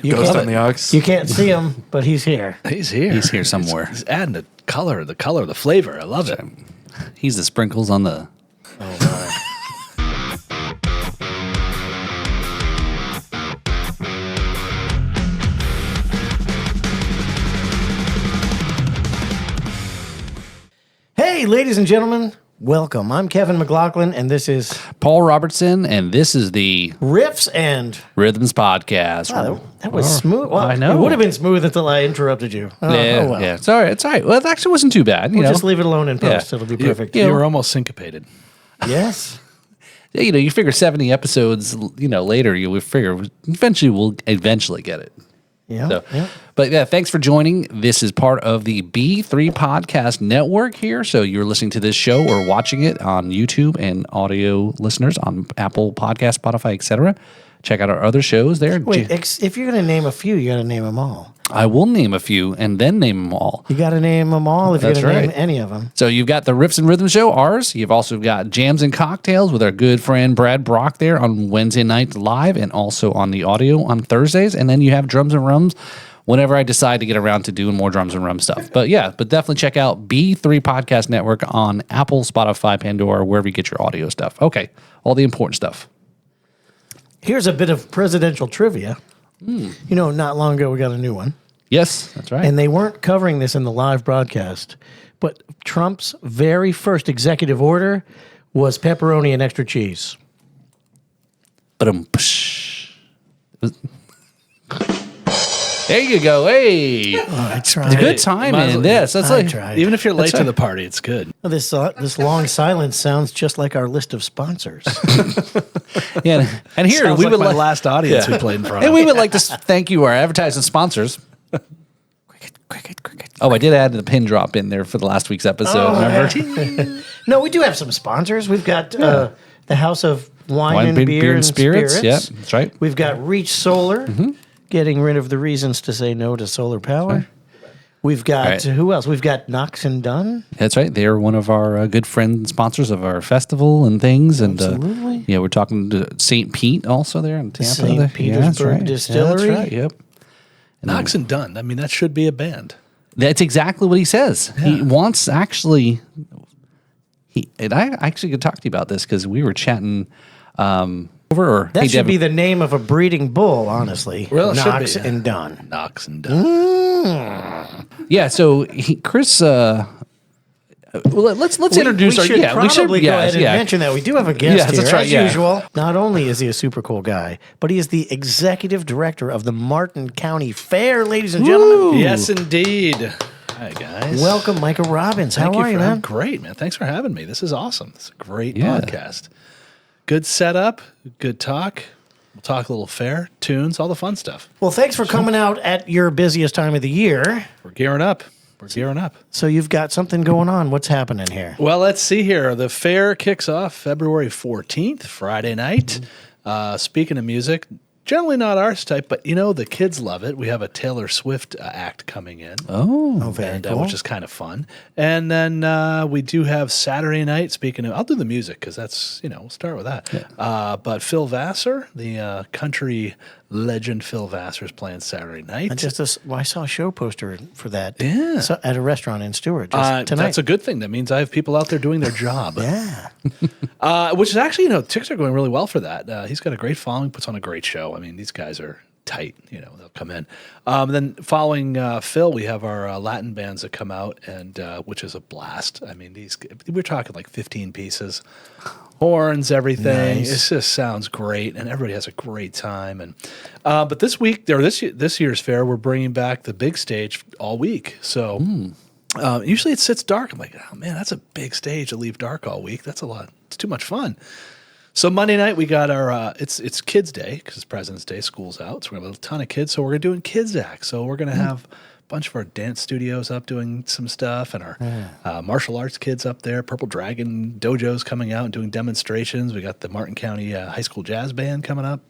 Ghost on the aux. You can't see him, but he's here. He's here. He's here somewhere. He's adding the color, the flavor. I love it. He's the sprinkles on the... Oh, my. Hey, ladies and gentlemen, welcome. I'm Kevin McLoughlin, and this is Paul Robertson, and this is the Riffs and Rhythms Podcast. Wow, that was smooth. Well, I know. It would have been smooth until I interrupted you. Oh, well. Yeah, it's all right. It's all right. Well, it actually wasn't too bad. We'll just leave it alone in post. Yeah. It'll be perfect. You were almost syncopated. Yes. Yeah, you figure 70 episodes, later, you figure we'll eventually get it. Yeah. So, yeah. But yeah, thanks for joining. This is part of the B3 Podcast Network here. So you're listening to this show or watching it on YouTube, and audio listeners on Apple Podcast, Spotify, etc. Check out our other shows there. Wait, if you're going to name a few, you got to name them all. I will name a few and then name them all. You got to name them all if you're That's going to name right. any of them. So you've got the Riffs and Rhythms show, ours. You've also got Jams and Cocktails with our good friend Brad Brock there on Wednesday night live, and also on the audio on Thursdays. And then you have Drums and Rums whenever I decide to get around to doing more Drums and Rum stuff. But definitely check out B3 Podcast Network on Apple, Spotify, Pandora, wherever you get your audio stuff. Okay, all the important stuff. Here's a bit of presidential trivia. Not long ago we got a new one. Yes, that's right. And they weren't covering this in the live broadcast, but Trump's very first executive order was pepperoni and extra cheese. There you go. Hey. I tried. It's a good time in this. That's I like, tried. Even if you're late That's to right. the party, it's good. This long silence sounds just like our list of sponsors. yeah. And here Sounds we like would my like, last audience we played in front and of. we would like to thank you, our advertising sponsors. Cricket. Oh, I did add the pin drop in there for the last week's episode. Remember? No, we do have some sponsors. We've got the House of Wine and Beer and Spirits. Yeah, that's right. We've got Reach Solar, getting rid of the reasons to say no to solar power. We've got, who else? We've got Knox and Dunn. That's right. They are one of our good friend sponsors of our festival and things. And Absolutely. we're talking to St. Pete also there in Tampa. St. Petersburg Distillery. Yeah, that's right. Yep. Knox and Dunn. I mean, that should be a band. That's exactly what he says. Yeah. He wants actually. And I actually could talk to you about this because we were chatting over. Or That hey, should Devin, be the name of a breeding bull, honestly. Well, it should Knox be, yeah. and Dunn. Knox and Dunn. yeah. So Chris. Let's introduce we our. should Yeah, probably we should. go ahead and mention that we do have a guest Yes, here, that's right, as yeah. usual. Not only is he a super cool guy, but he is the executive director of the Martin County Fair, ladies and gentlemen. Yes, indeed. Hi, guys. Welcome, Micah Robbins. How are you, I'm man? great, man. Thanks for having me. This is awesome. This is a great Yeah. podcast. Good setup, good talk. We'll talk a little fair, tunes, all the fun stuff. Well, thanks for coming out at your busiest time of the year. We're gearing up. So you've got something going on. What's happening here? Well, let's see here. The fair kicks off February 14th, Friday night. Speaking of music, generally not ours type, but the kids love it. We have a Taylor Swift act coming in. Oh, very And, cool. which is kind of fun. And then we do have Saturday night. Speaking of, I'll do the music because that's, we'll start with that. Yeah. But Phil Vassar, the country legend Phil Vassar, is playing Saturday night. I saw a show poster for that Yeah. at a restaurant in Stewart just tonight. That's a good thing. That means I have people out there doing their job. Yeah. Which is actually, ticks are going really well for that. He's got a great following, puts on a great show. I mean, these guys are tight, they'll come in. Then following Phil, we have our Latin bands that come out, and which is a blast. I mean, we're talking like 15 pieces, horns, everything. Nice. It just sounds great, and everybody has a great time. And but this week, or this year's fair, we're bringing back the big stage all week. So usually it sits dark. I'm like, oh man, that's a big stage to leave dark all week. That's a lot. It's too much fun. So Monday night we got our it's Kids Day because it's President's Day, school's out, so we're gonna have a ton of kids. So we're doing kids acts. So we're gonna have a bunch of our dance studios up doing some stuff, and our martial arts kids up there. Purple Dragon dojos coming out and doing demonstrations. We got the Martin County High School Jazz Band coming up.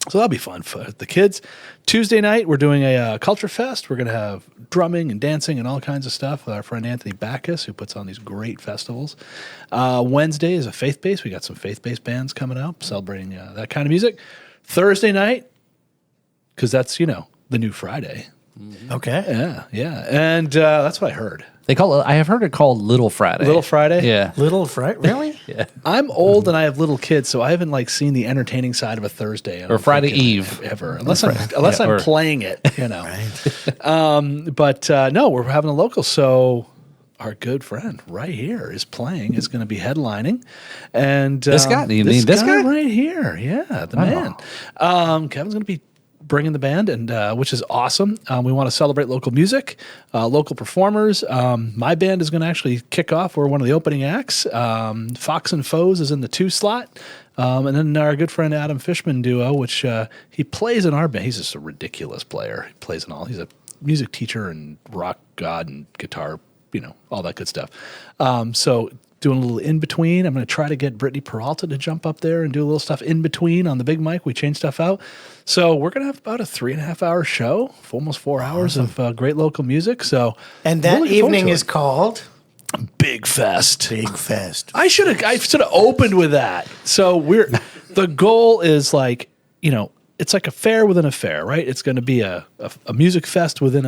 So that'll be fun for the kids. Tuesday night, we're doing a culture fest. We're going to have drumming and dancing and all kinds of stuff with our friend Anthony Backus, who puts on these great festivals. Wednesday is a faith-based. We got some faith-based bands coming out, celebrating that kind of music. Thursday night, because that's the new Friday. Okay. Yeah, and that's what I heard. They call it. I have heard it called Little Friday. Little Friday. Yeah. Little Friday? Really? Yeah. I'm old and I have little kids, so I haven't seen the entertaining side of a Thursday Or Friday Eve ever, unless I'm playing it. Right. But no, we're having a local. So our good friend right here is going to be headlining, and This guy? You mean this guy? right here? Yeah, the man. Kevin's going to be bringing the band, and which is awesome. We want to celebrate local music, local performers. My band is going to actually kick off. We're one of the opening acts. Fox and Foes is in the 2 slot. And then our good friend Adam Fishman duo, which he plays in our band. He's just a ridiculous player. He plays in all. He's a music teacher and rock god and guitar, all that good stuff. So doing a little in between. I'm going to try to get Brittany Peralta to jump up there and do a little stuff in between on the big mic. We change stuff out. So we're going to have about a 3.5 hour show, almost 4 hours of great local music. And that evening is called Big Fest. Big Fest. I should have opened with that. So the goal is it's like a fair within a fair, right? It's going to be a music fest within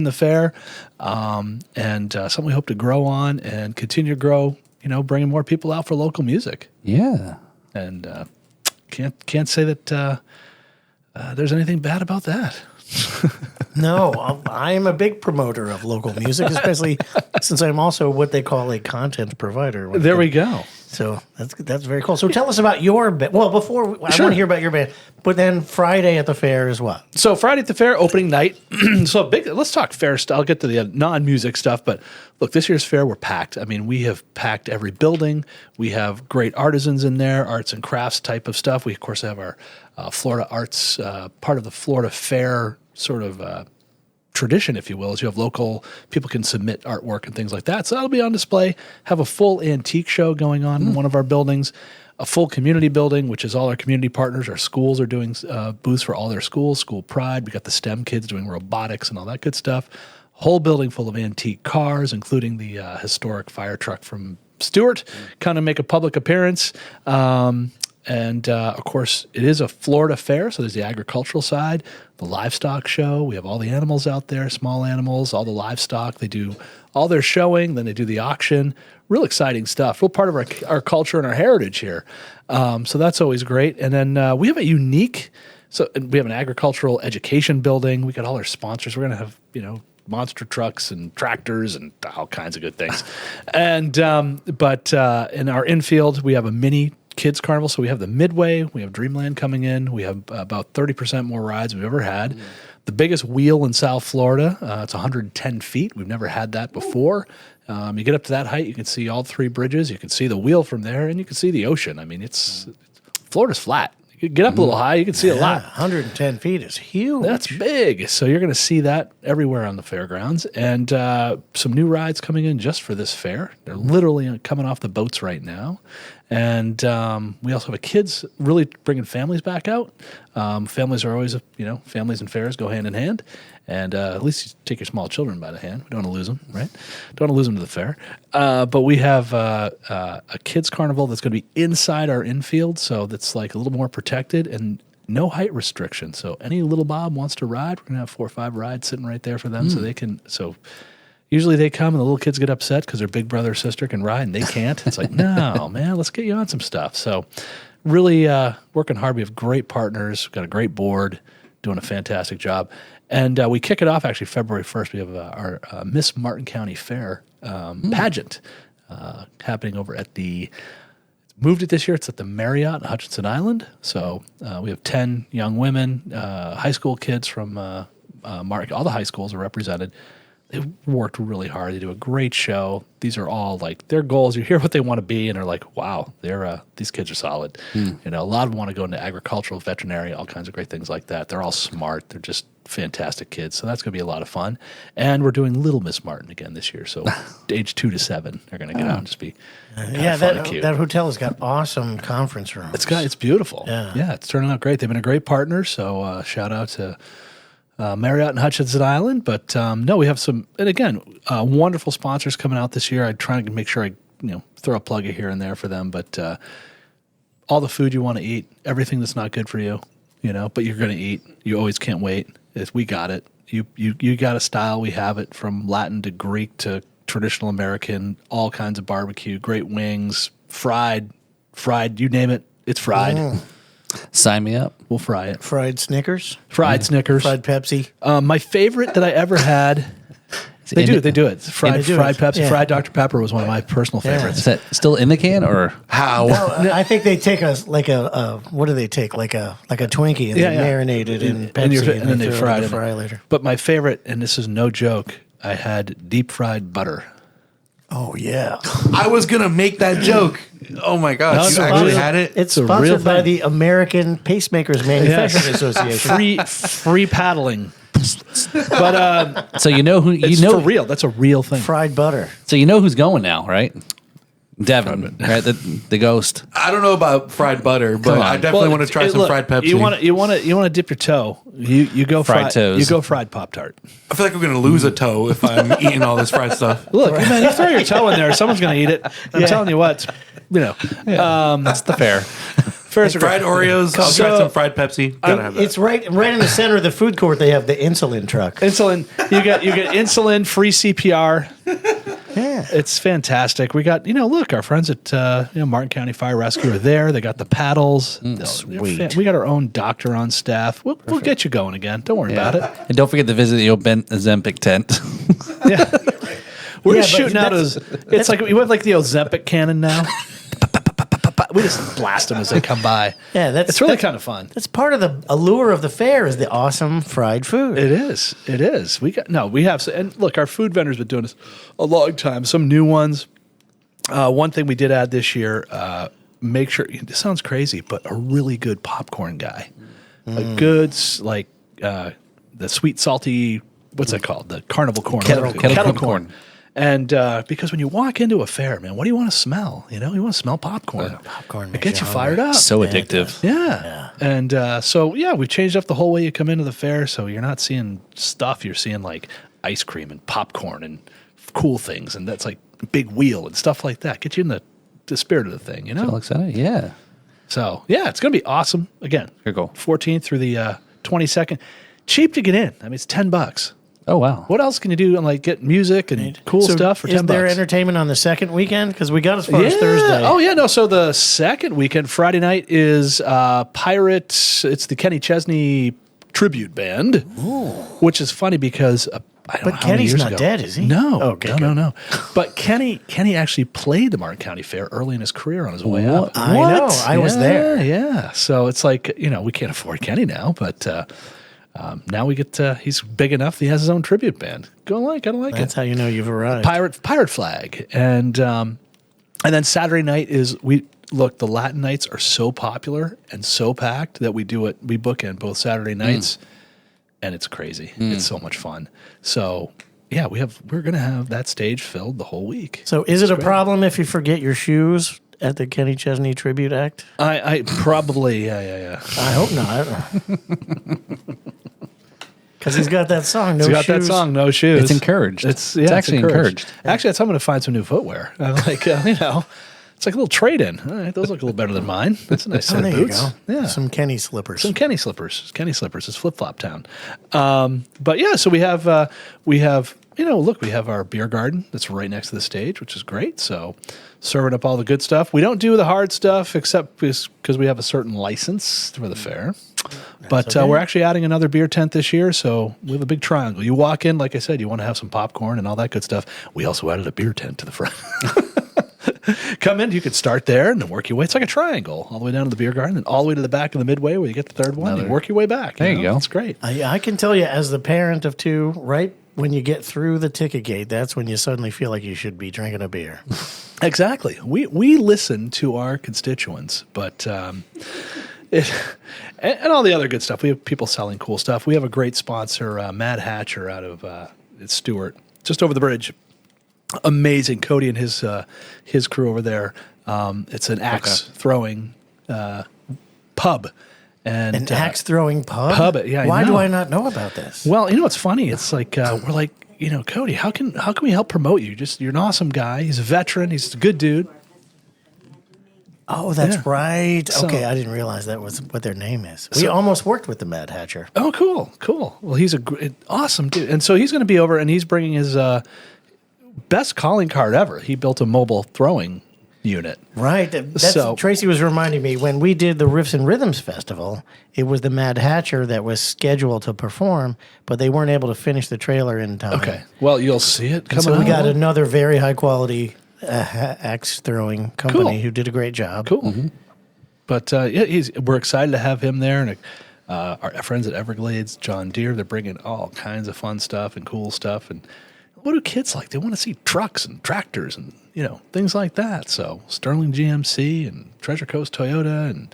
the fair, and something we hope to grow on and continue to grow. Bringing more people out for local music. Yeah. And can't say that there's anything bad about that. No, I'm a big promoter of local music, especially since I'm also what they call a content provider. There we go. So that's very cool. So tell us about your band. Well, I want to hear about your band, but then Friday at the fair is what? So Friday at the fair, opening night. Let's talk fair stuff. I'll get to the non-music stuff, but look, this year's fair, we're packed. I mean, we have packed every building. We have great artisans in there, arts and crafts type of stuff. We, of course, have our Florida Arts, part of the Florida Fair sort of tradition, if you will, is you have local people can submit artwork and things like that. So that'll be on display. Have a full antique show going on in one of our buildings, a full community building, which is all our community partners. Our schools are doing booths for all their schools, School Pride. We got the STEM kids doing robotics and all that good stuff. Whole building full of antique cars, including the historic fire truck from Stewart, kind of make a public appearance. And, of course, it is a Florida fair, so there's the agricultural side, the livestock show. We have all the animals out there, small animals, all the livestock. They do all their showing, then they do the auction. Real exciting stuff, real part of our culture and our heritage here. So that's always great. And then we have a unique we have an agricultural education building. We got all our sponsors. We're going to have, monster trucks and tractors and all kinds of good things. And but in our infield, we have a mini kids carnival. So we have the Midway, we have Dreamland coming in. We have about 30% more rides we've ever had. The biggest wheel in South Florida. It's 110 feet. We've never had that before. You get up to that height, you can see all 3 bridges. You can see the wheel from there, and you can see the ocean. I mean, Florida's flat. You get up a little high, you can see a lot. 110 feet is huge. That's big. So you're going to see that everywhere on the fairgrounds. And some new rides coming in just for this fair. They're literally coming off the boats right now. And we also have kids really bringing families back out. Families are always, families and fairs go hand in hand. And at least you take your small children by the hand. We don't want to lose them, right? Don't want to lose them to the fair. But we have a kids carnival that's going to be inside our infield, so that's like a little more protected and no height restriction. So any little Bob wants to ride, we're going to have 4 or 5 rides sitting right there for them, so they can. So usually they come and the little kids get upset because their big brother or sister can ride and they can't. It's like, no, man, let's get you on some stuff. So really working hard. We have great partners. We've got a great board doing a fantastic job. And we kick it off actually February 1st. We have our Miss Martin County Fair pageant happening over at moved it this year. It's at the Marriott in Hutchinson Island. So we have 10 young women, high school kids from all the high schools are represented. They worked really hard. They do a great show. These are all like their goals. You hear what they want to be, and they're like, "Wow, these kids are solid." A lot of them want to go into agricultural, veterinary, all kinds of great things like that. They're all smart. They're just fantastic kids. So that's going to be a lot of fun. And we're doing Little Miss Martin again this year. So age 2 to 7, they're going to get out and just be fun and cute. That hotel has got awesome conference rooms. It's beautiful. Yeah, it's turning out great. They've been a great partner. So shout out to Marriott and Hutchinson Island, but no, we have some, and again, wonderful sponsors coming out this year. I try to make sure I throw a plug here and there for them, but all the food you want to eat, everything that's not good for you, but you're going to eat. You always can't wait. We got it. You got a style. We have it from Latin to Greek to traditional American, all kinds of barbecue, great wings, fried, you name it. It's fried. Sign me up. We'll fry it. Fried Snickers. Fried Snickers. Fried Pepsi. My favorite that I ever had. They do it. Fried Pepsi, Yeah. fried Dr. Pepper was one of my personal favorites. Is that still in the can or How? No, I think they take what do they take? Like a Twinkie and they marinate it in Pepsi and then they throw fry it in it the fry later. But my favorite, and this is no joke, I had deep fried butter. Oh yeah. I was gonna make that joke. Oh my gosh, you actually had it? It's a real sponsored by thing. the American Pacemakers Manufacturing Association. Free paddling. But so you know who it's for real. That's a real thing. Fried butter. So you know who's going now, right? Devin, right? The ghost. I don't know about fried butter, but Come on. I definitely want to try some fried Pepsi. You want to dip your toe. You go Fried toes. You go fried Pop-Tart. I feel like I'm gonna lose a toe if I'm eating all this fried stuff. Look, man, you throw your toe in there, someone's going to eat it. I'm telling you what. That's the fair. Fairs are Fried great. Oreos. I'll try some fried Pepsi. Gotta have that. It's right in the center of the food court. They have the insulin truck. Insulin. You get insulin, free CPR. Yeah. It's fantastic. We got, look, our friends at Martin County Fire Rescue are there. They got the paddles. Sweet. We got our own doctor on staff. We'll get you going again. Don't worry about it. And don't forget to visit the Ozempic tent. Yeah. We're Yeah, just but shooting out it's like we went like the Ozempic cannon now. We just blast them as they come by. Yeah, it's really kind of fun. That's part of the allure of the fair is the awesome fried food. It is. It is. We have, and look, our food vendors been doing this a long time. Some new ones. One thing we did add this year, make sure, this sounds crazy, but a really good popcorn guy. Like goods, like the sweet, salty, what's that called? The carnival corn. Kettle corn. And because when you walk into a fair, man, what do you want to smell? You want to smell popcorn. Popcorn It makes gets you hungry. fired up. So addictive. Yeah. And we've changed up the whole way you come into the fair. So you're not seeing stuff. You're seeing like ice cream and popcorn and cool things. And that's like big wheel and stuff like that. Get you in the spirit of the thing, Feel excited? Yeah. So, it's going to be awesome. Again, Very cool. 14th through the 22nd. Cheap to get in. I mean, it's $10. Oh, wow. What else can you do? And like get music and cool So stuff for $10. Is there entertainment on the second weekend? Because we got as far as Thursday. Oh, yeah. No. So the second weekend, Friday night, is Pirates. It's the Kenny Chesney tribute band, which is funny because I don't know how many Kenny's years not ago. dead, is he? No. Okay, No. But Kenny actually played the Martin County Fair early in his career on his way up. I know. I was there. Yeah. So it's like, we can't afford Kenny now, but now we get he's big enough that he has his own tribute band. I like That's it. how you know you've arrived. Pirate flag. And then Saturday night is the Latin nights are so popular and so packed that we book in both Saturday nights and it's crazy. It's so much fun. So we're gonna have that stage filled the whole week. So is it a problem if you forget your shoes at the Kenny Chesney Tribute Act? I probably yeah. I hope not. Because he's got that song, No He's got Shoes. that song, No Shoes. It's encouraged. It's actually encouraged. Actually, I'm going to find some new footwear. I'm like, it's like a little trade-in. All right, those look a little better than mine. That's a nice set There of you boots. go. Yeah, Some Kenny slippers. some Kenny slippers. Kenny slippers is flip-flop town. But yeah, so we have we have our beer garden that's right next to the stage, which is great. So serving up all the good stuff. We don't do the hard stuff except because we have a certain license for the fair. But we're actually adding another beer tent this year, so we have a big triangle. You walk in, like I said, you want to have some popcorn and all that good stuff. We also added a beer tent to the front. Come in, you could start there and then work your way. It's like a triangle, all the way down to the beer garden and all the way to the back of the midway where you get the third one. You work your way back. There you go. It's great. I can tell you, as the parent of two, right when you get through the ticket gate, that's when you suddenly feel like you should be drinking a beer. Exactly. We listen to our constituents, but and all the other good stuff. We have people selling cool stuff. We have a great sponsor, Matt Hatcher out of Stewart, just over the bridge. Amazing, Cody and his crew over there. It's an axe throwing pub. And An axe throwing pub? Yeah, Why do know. I not know about this? Well, what's funny? It's like we're like, Cody, how can we help promote you? You're an awesome guy. He's a veteran. He's a good dude. Oh, that's Yeah. right. So- Okay, I didn't realize that was what their name is. We almost worked with the Mad Hatcher. Oh, cool. Well, he's a awesome dude, and so he's going to be over, and he's bringing his best calling card ever. He built a mobile throwing unit. Right. Tracy was reminding me when we did the Riffs and Rhythms Festival, it was the Mad Hatcher that was scheduled to perform, but they weren't able to finish the trailer in time. Okay. Well, you'll see it coming. So we got out. another very high quality axe throwing company Cool. who did a great job. Cool. But we're excited to have him there, and our friends at Everglades, John Deere, they're bringing all kinds of fun stuff and cool stuff. And what do kids like? They want to see trucks and tractors and things like that. So Sterling GMC and Treasure Coast Toyota and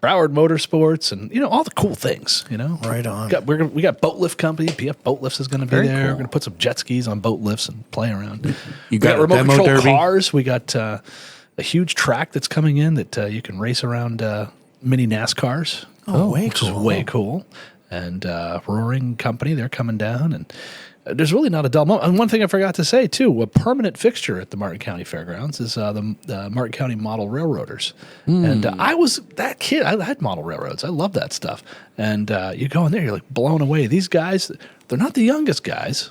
Broward Motorsports and all the cool things. Right on. We got Boat Lift Company. PF Boat Lifts is going to be Very there. cool. We're going to put some jet skis on boat lifts and play around. You got got a remote demo control derby? cars. We got a huge track that's coming in that you can race around mini NASCARs. Way Which is cool. way cool. And Roaring Company, they're coming down. And there's really not a dull moment. And one thing I forgot to say, too, a permanent fixture at the Martin County Fairgrounds is the Martin County Model Railroaders. And I was that kid. I had model railroads. I love that stuff. And you go in there, you're like blown away. These guys, they're not the youngest guys.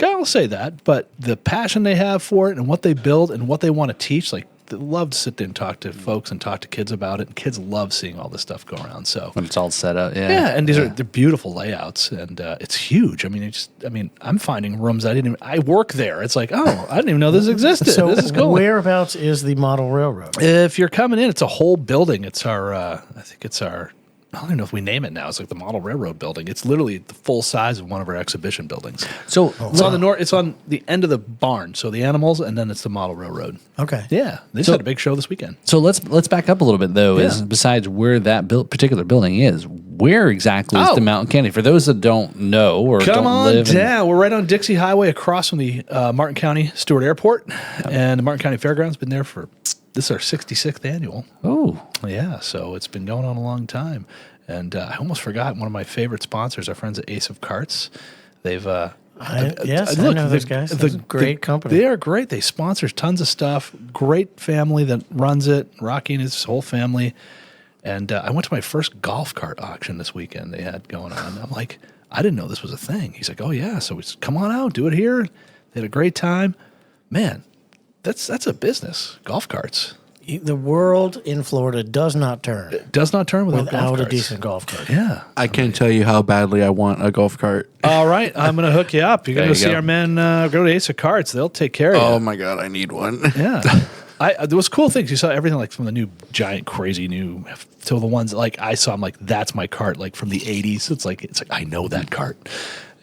I'll say that. But the passion they have for it and what they build and what they want to teach, like, they love to sit there and talk to folks and talk to kids about it. And kids love seeing all this stuff go around. So When it's all set up. Yeah. yeah, and they're beautiful layouts, and it's huge. I mean, I'm finding rooms I work there. It's like, oh, I didn't even know this existed. So this is cool. whereabouts is the model railroad? If you're coming in, it's a whole building. It's I don't even know if we name it now. It's like the Model Railroad building. It's literally the full size of one of our exhibition buildings. So It's on the north. It's on the end of the barn. So the animals, and then it's the Model Railroad. Okay. Yeah, they just had a big show this weekend. So let's back up a little bit though. Yeah. Is besides where that particular building is, where exactly is Oh. the Mountain Candy? For those that don't know or Come don't on live, down. We're right on Dixie Highway across from the Martin County Stewart Airport. And the Martin County Fairgrounds been there this is our 66th annual. Oh, Yeah, so it's been going on a long time. And I almost forgot one of my favorite sponsors, our friends at Ace of Carts. They've I know those guys. That's a great company. They are great. They sponsor tons of stuff. Great family that runs it. Rocky and his whole family. And I went to my first golf cart auction this weekend they had going on. I'm like, I didn't know this was a thing. He's like, oh yeah, so it's come on out, do it here. They had a great time. Man, that's a business. Golf carts. The world in Florida does not turn It does not turn without golf without a carts. decent golf cart. Yeah. I can't tell you how badly I want a golf cart. All right, I'm going to hook you up. You're going There to you see go. our men go to Ace of Carts. They'll take care of you. Oh my god, I need one. Yeah. There was cool things. You saw everything like from the new giant crazy new to the ones like I saw. I'm like, that's my cart, like from the 80s. It's like I know that cart.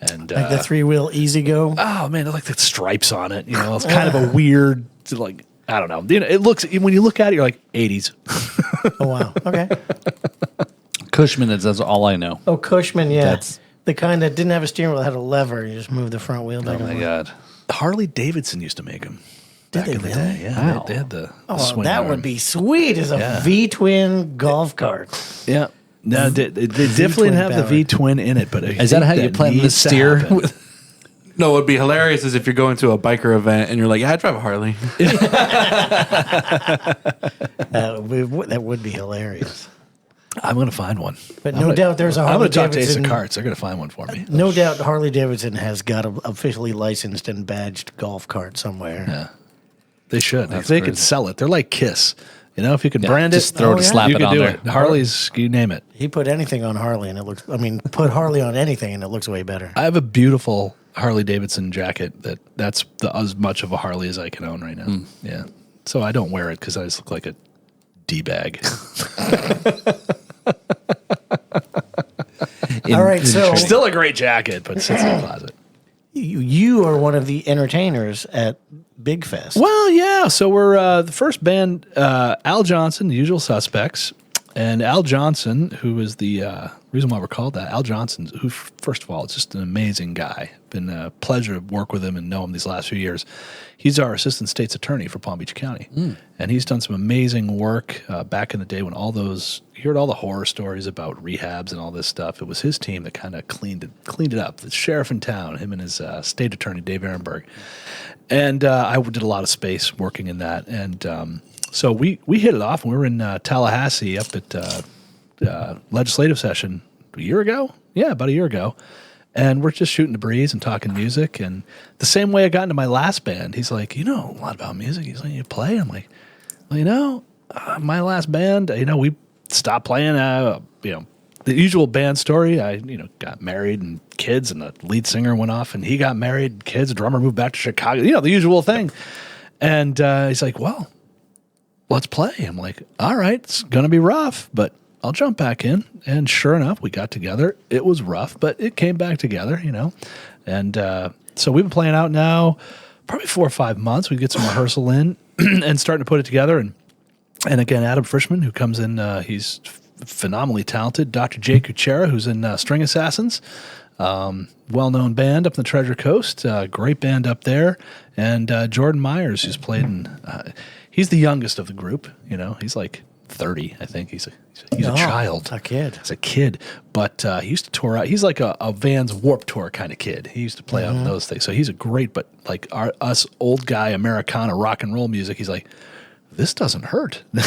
And Like the 3-wheel Easy Go. oh man, like the stripes on it. It's kind of a weird like I don't know. It looks when you look at it, you're like 80s. Oh, wow. Okay. Cushman is that's all I know. Oh, Cushman, yeah. That's- the kind that didn't have a steering wheel, had a lever. You just move the front wheel back Oh and my forth. God. Harley Davidson used to make them. Did Back they in the really? day, yeah. Wow. They had the Oh, swing that arm. would be sweet as a Yeah. V-twin golf cart. Yeah. No, they definitely didn't have the powered. V twin in it, but Is that how you plan to needs steer? happen. No, what'd be hilarious is if you're going to a biker event and you're like, yeah, I drive a Harley. That would be hilarious. I'm going to find one. But no doubt there's a I'm Harley going to talk to Ace Davidson. of Carts. They're going to find one for me. No doubt Harley Davidson has got an officially licensed and badged golf cart somewhere. Yeah. They should. If That's they could crazy. sell it, they're like Kiss. If you can brand just it, throw it, yeah. slap you it can on do there. it. Harley's, you name it. He put anything on Harley and it looks, put Harley on anything and it looks way better. I have a beautiful Harley Davidson jacket that's as much of a Harley as I can own right now. Yeah. So I don't wear it because I just look like a D-bag. All right, so Still a great jacket, but sits in the closet. you are one of the entertainers at Big Fest. Well, yeah. So we're the first band, Al Johnson, the Usual Suspects. And Al Johnson, who is the reason why we're called that, Al Johnson, who, first of all, is just an amazing guy. Been a pleasure to work with him and know him these last few years. He's our assistant state's attorney for Palm Beach County. And he's done some amazing work back in the day when you heard all the horror stories about rehabs and all this stuff. It was his team that kind of cleaned it up. The sheriff in town, him and his state attorney, Dave Ehrenberg. And I did a lot of space working in that. And So we hit it off, and we were in Tallahassee up at legislative session a year ago. Yeah, about a year ago. And we're just shooting the breeze and talking music. And the same way I got into my last band, he's like, you know a lot about music. He's like, you play? I'm like, well, my last band, we stopped playing, the usual band story. I, got married and kids, and the lead singer went off, and he got married, kids, the drummer moved back to Chicago, the usual thing. And he's like, well, let's play. I'm like, all right, it's going to be rough, but I'll jump back in. And sure enough, we got together. It was rough, but it came back together, And so we've been playing out now probably 4 or 5 months. We get some rehearsal in and starting to put it together. And again, Adam Frischman, who comes in, he's phenomenally talented. Dr. Jay Kuchera, who's in String Assassins, well-known band up in the Treasure Coast, great band up there. And Jordan Myers, who's played in, he's the youngest of the group. He's like 30, I think. He's a child. A kid. He's a kid. But he used to tour out. He's like a Vans Warped Tour kind of kid. He used to play out in those things. So he's a great, but like us old guy Americana rock and roll music, he's like, this doesn't hurt. He's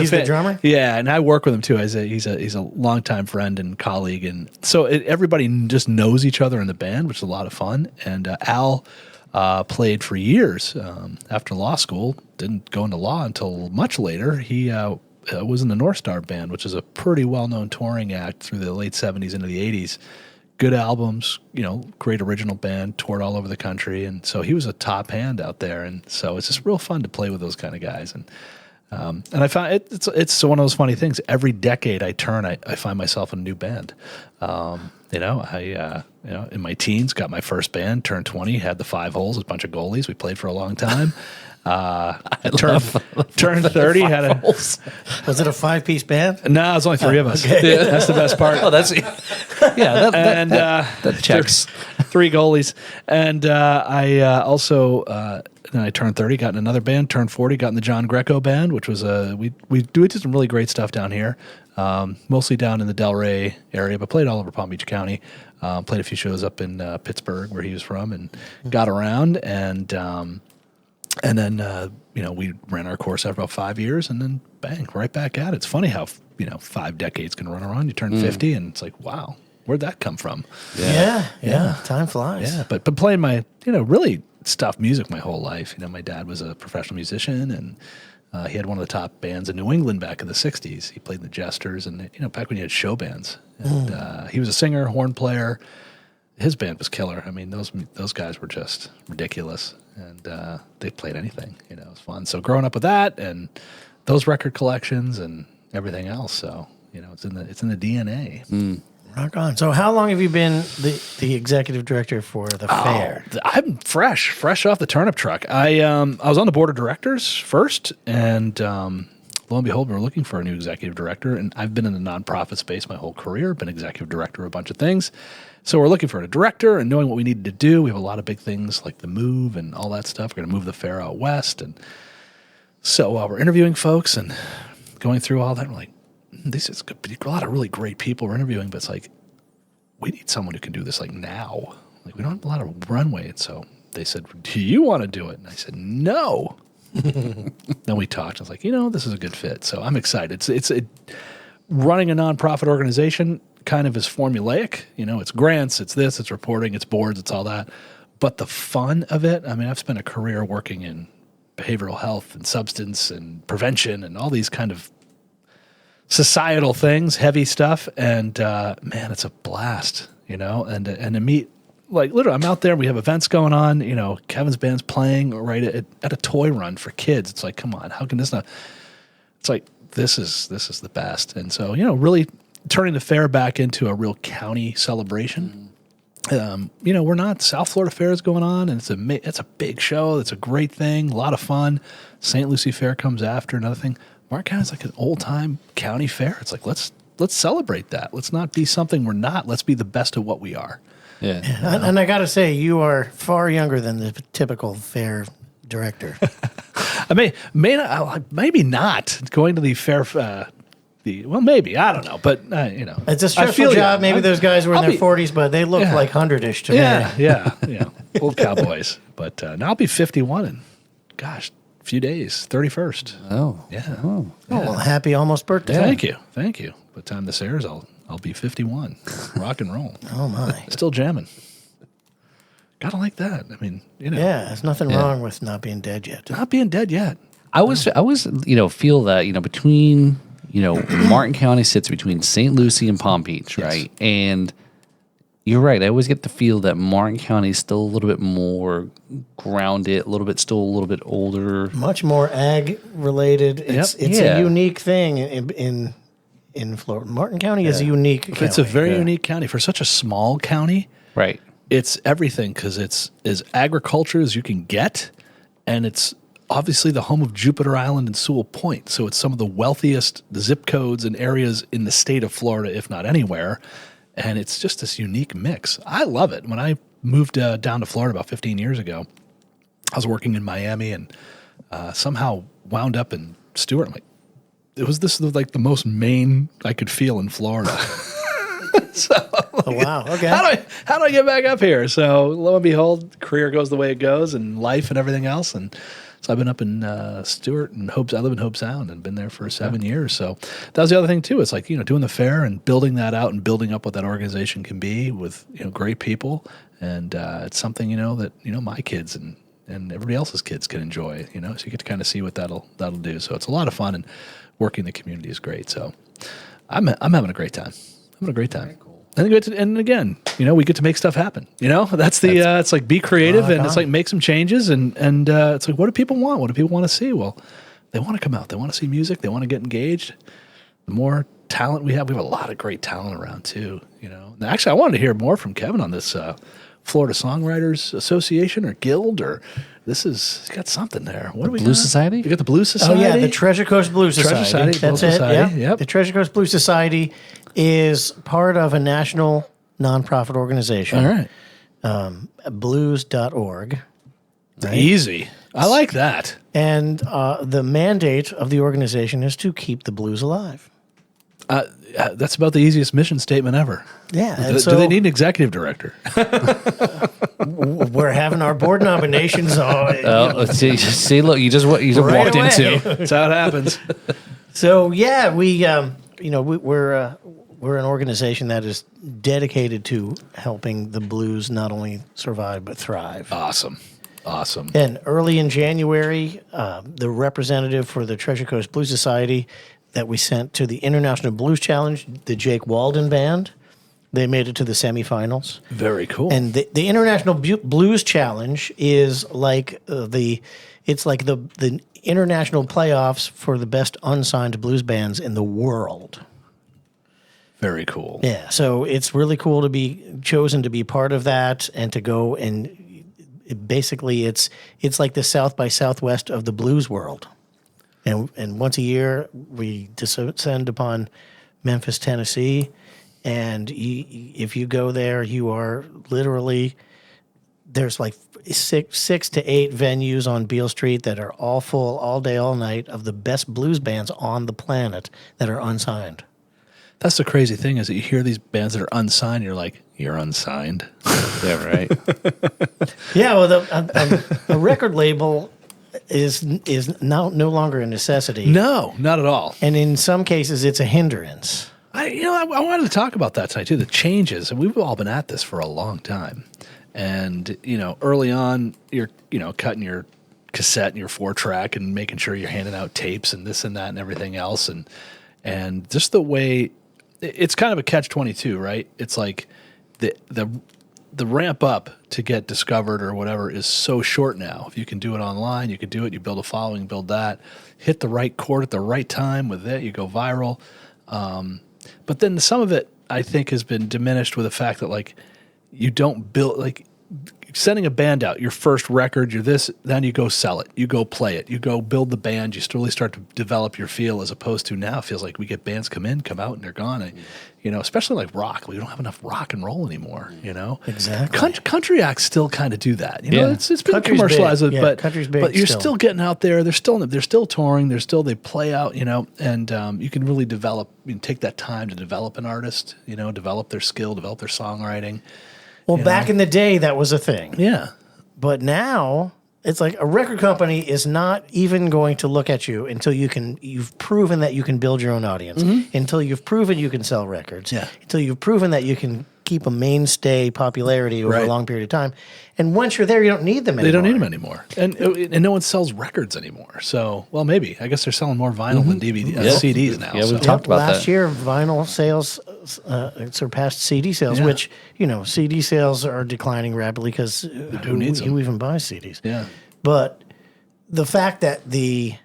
the drummer? Yeah, and I work with him too. He's a longtime friend and colleague. And so everybody just knows each other in the band, which is a lot of fun. And Al played for years after law school. Didn't go into law until much later. He was in the North Star Band, which is a pretty well-known touring act through the late 70s into the 80s. Good albums, great original band, toured all over the country. And so he was a top hand out there. And so it's just real fun to play with those kind of guys. And I found it's one of those funny things. Every decade I turn, I find myself in a new band. I in my teens got my first band, turned 20, had the 5 holes, a bunch of goalies. We played for a long time. Turned 30, had a Was it a 5-piece band? No, it was only 3 of us. Okay. Yeah. That's the best part. Oh, that's that checks. 3 goalies, and I also then I turned 30, got in another band. Turned 40, got in the John Greco band, which was we did some really great stuff down here, mostly down in the Delray area, but played all over Palm Beach County. Played a few shows up in Pittsburgh, where he was from, and got around and then, we ran our course after about 5 years, and then bang, right back at it. It's funny how, 5 decades can run around. You turn 50, and it's like, wow, where'd that come from? Yeah. Time flies. Yeah, but playing my, really stuff music my whole life. My dad was a professional musician, and he had one of the top bands in New England back in the 60s. He played in the Jesters, and, back when you had show bands. And he was a singer, horn player. His band was killer. I mean, those guys were just ridiculous, and they played anything. It was fun. So growing up with that and those record collections and everything else, so it's in the DNA. Rock on. So how long have you been the executive director for the fair? I'm fresh off the turnip truck. I was on the board of directors first, and lo and behold, we're looking for a new executive director. And I've been in the nonprofit space my whole career, been executive director of a bunch of things. So we're looking for a director and knowing what we needed to do. We have a lot of big things like the move and all that stuff. We're going to move the fair out west. And so we're interviewing folks and going through all that. We're like, this is a lot of really great people we're interviewing, but it's like, we need someone who can do this like now. Like, we don't have a lot of runway. And so they said, do you want to do it? And I said, no. Then we talked. I was like, this is a good fit. So I'm excited. It's running a nonprofit organization kind of is formulaic. It's grants, it's this, it's reporting, it's boards, it's all that. But the fun of it, I mean, I've spent a career working in behavioral health and substance and prevention and all these kind of societal things, heavy stuff. And man, it's a blast, and to meet, like, literally, I'm out there and we have events going on. Kevin's band's playing right at a toy run for kids. It's like, come on, how can this not? It's like, this is the best. And so, really turning the fair back into a real county celebration. We're not, South Florida Fair is going on, and it's a big show. It's a great thing, a lot of fun. St. Lucie Fair comes after, another thing. Mark County is like an old time county fair. It's like, let's celebrate that. Let's not be something we're not. Let's be the best of what we are. Yeah. And I got to say, you are far younger than the typical fair director. I maybe not going to the fair. Maybe, I don't know, but it's a stressful job. Maybe those guys were in their 40s, but they look like 100-ish to me. Yeah, old cowboys. But now I'll be 51 in gosh, a few days, 31st. Oh. Yeah. Oh. well, happy almost birthday. Thank you. By the time this airs, I'll be 51. Rock and roll. Oh, my. Still jamming. Gotta like that. I mean, Yeah, there's nothing wrong with not being dead yet. not being dead yet. I was, feel that, between, Martin County sits between St. Lucie and Palm Beach, right? And you're right. I always get the feel that Martin County is still a little bit more grounded, still a little bit older. Much more ag related. It's Yeah. a unique thing in Florida. Martin County is a unique county. It's a very unique county. For such a small county, Right. it's everything because it's as agriculture as you can get, and it's obviously the home of Jupiter Island and Sewell Point. So it's some of the wealthiest zip codes and areas in the state of Florida, if not anywhere. And it's just this unique mix. I love it. When I moved down to Florida about 15 years ago, I was working in Miami and somehow wound up in Stewart. I'm like, the most Maine I could feel in Florida. Oh, wow. Okay. How do I get back up here? So lo and behold, career goes the way it goes, and life and everything else. And so I've been up in Stewart and I live in Hope Sound and been there for 7 years. So that was the other thing too. It's like, doing the fair and building that out and building up what that organization can be with, great people. And it's something, that, my kids and everybody else's kids can enjoy, so you get to kind of see what that'll do. So it's a lot of fun, and working in the community is great. So I'm having a great time. Very cool. And again, we get to make stuff happen. That's it's like be creative, and it's like make some changes, and it's like, what do people want? What do people want to see? Well, they want to come out. They want to see music. They want to get engaged. The more talent we have a lot of great talent around too. And actually, I wanted to hear more from Kevin on this Florida Songwriters Association or Guild, or he's got something there. What do we got? Blues Society? You got the Blues Society? Oh, yeah, the Treasure Coast Blues Society. That's it. Society, Yeah. yep. The Treasure Coast Blues Society is part of a national nonprofit organization. All right. Blues.org. Right? Easy. I like that. And the mandate of the organization is to keep the blues alive. That's about the easiest mission statement ever. Yeah. Do, And do so they need an executive director? we're having our board nominations. See, look, you just Right walked away. into. That's how it happens. So yeah, we're an organization that is dedicated to helping the blues not only survive but thrive. Awesome. And early in January, the representative for the Treasure Coast Blues Society that we sent to the International Blues Challenge, the Jake Walden Band, they made it to the semifinals. Very cool. And the International Blues Challenge is like the international playoffs for the best unsigned blues bands in the world. Very cool. Yeah, so it's really cool to be chosen to be part of that and to go and basically it's like the South by Southwest of the blues world. And once a year we descend upon Memphis, Tennessee, and if you go there, you are literally there's like six to eight venues on Beale Street that are all full all day, all night of the best blues bands on the planet that are unsigned. That's the crazy thing is that you hear these bands that are unsigned, you're like, you're unsigned. Yeah, right. Yeah, well, a record label is now no longer a necessity. No, not at all. And in some cases, it's a hindrance. I wanted to talk about that tonight too. The changes, and we've all been at this for a long time. And early on, you're cutting your cassette and your 4-track and making sure you're handing out tapes and this and that and everything else, and just the way it's kind of a catch-22, right? It's like the ramp up to get discovered or whatever is so short now. If you can do it online, you can do it. You build a following, build that, hit the right chord at the right time with it, you go viral. But then some of it, I think, has been diminished with the fact that, like, you don't build, like, sending a band out, your first record, you're this, then you go sell it, you go play it, you go build the band, you really start to develop your feel, as opposed to now it feels like we get bands come out, and they're gone. Especially like rock, we don't have enough rock and roll anymore, Exactly. Country acts still kind of do that. Yeah. It's been Country's commercialized, big. Yeah, but country's big but you're still. still getting out there. They're still touring. They play out, and you can really develop. Take that time to develop an artist, develop their skill, develop their songwriting. Well, back in the day, that was a thing. Yeah, But now, It's like a record company is not even going to look at you until you've proven that you can build your own audience, until you've proven you can sell records, until you've proven that you can keep a mainstay popularity over a long period of time. And once you're there, you don't need them anymore. They don't need them anymore. And no one sells records anymore. So, well, maybe. I guess they're selling more vinyl than DVD, CDs now. Yeah, we talked about last that. year, vinyl sales surpassed CD sales, which, CD sales are declining rapidly because who even buys CDs? Yeah. But the fact that the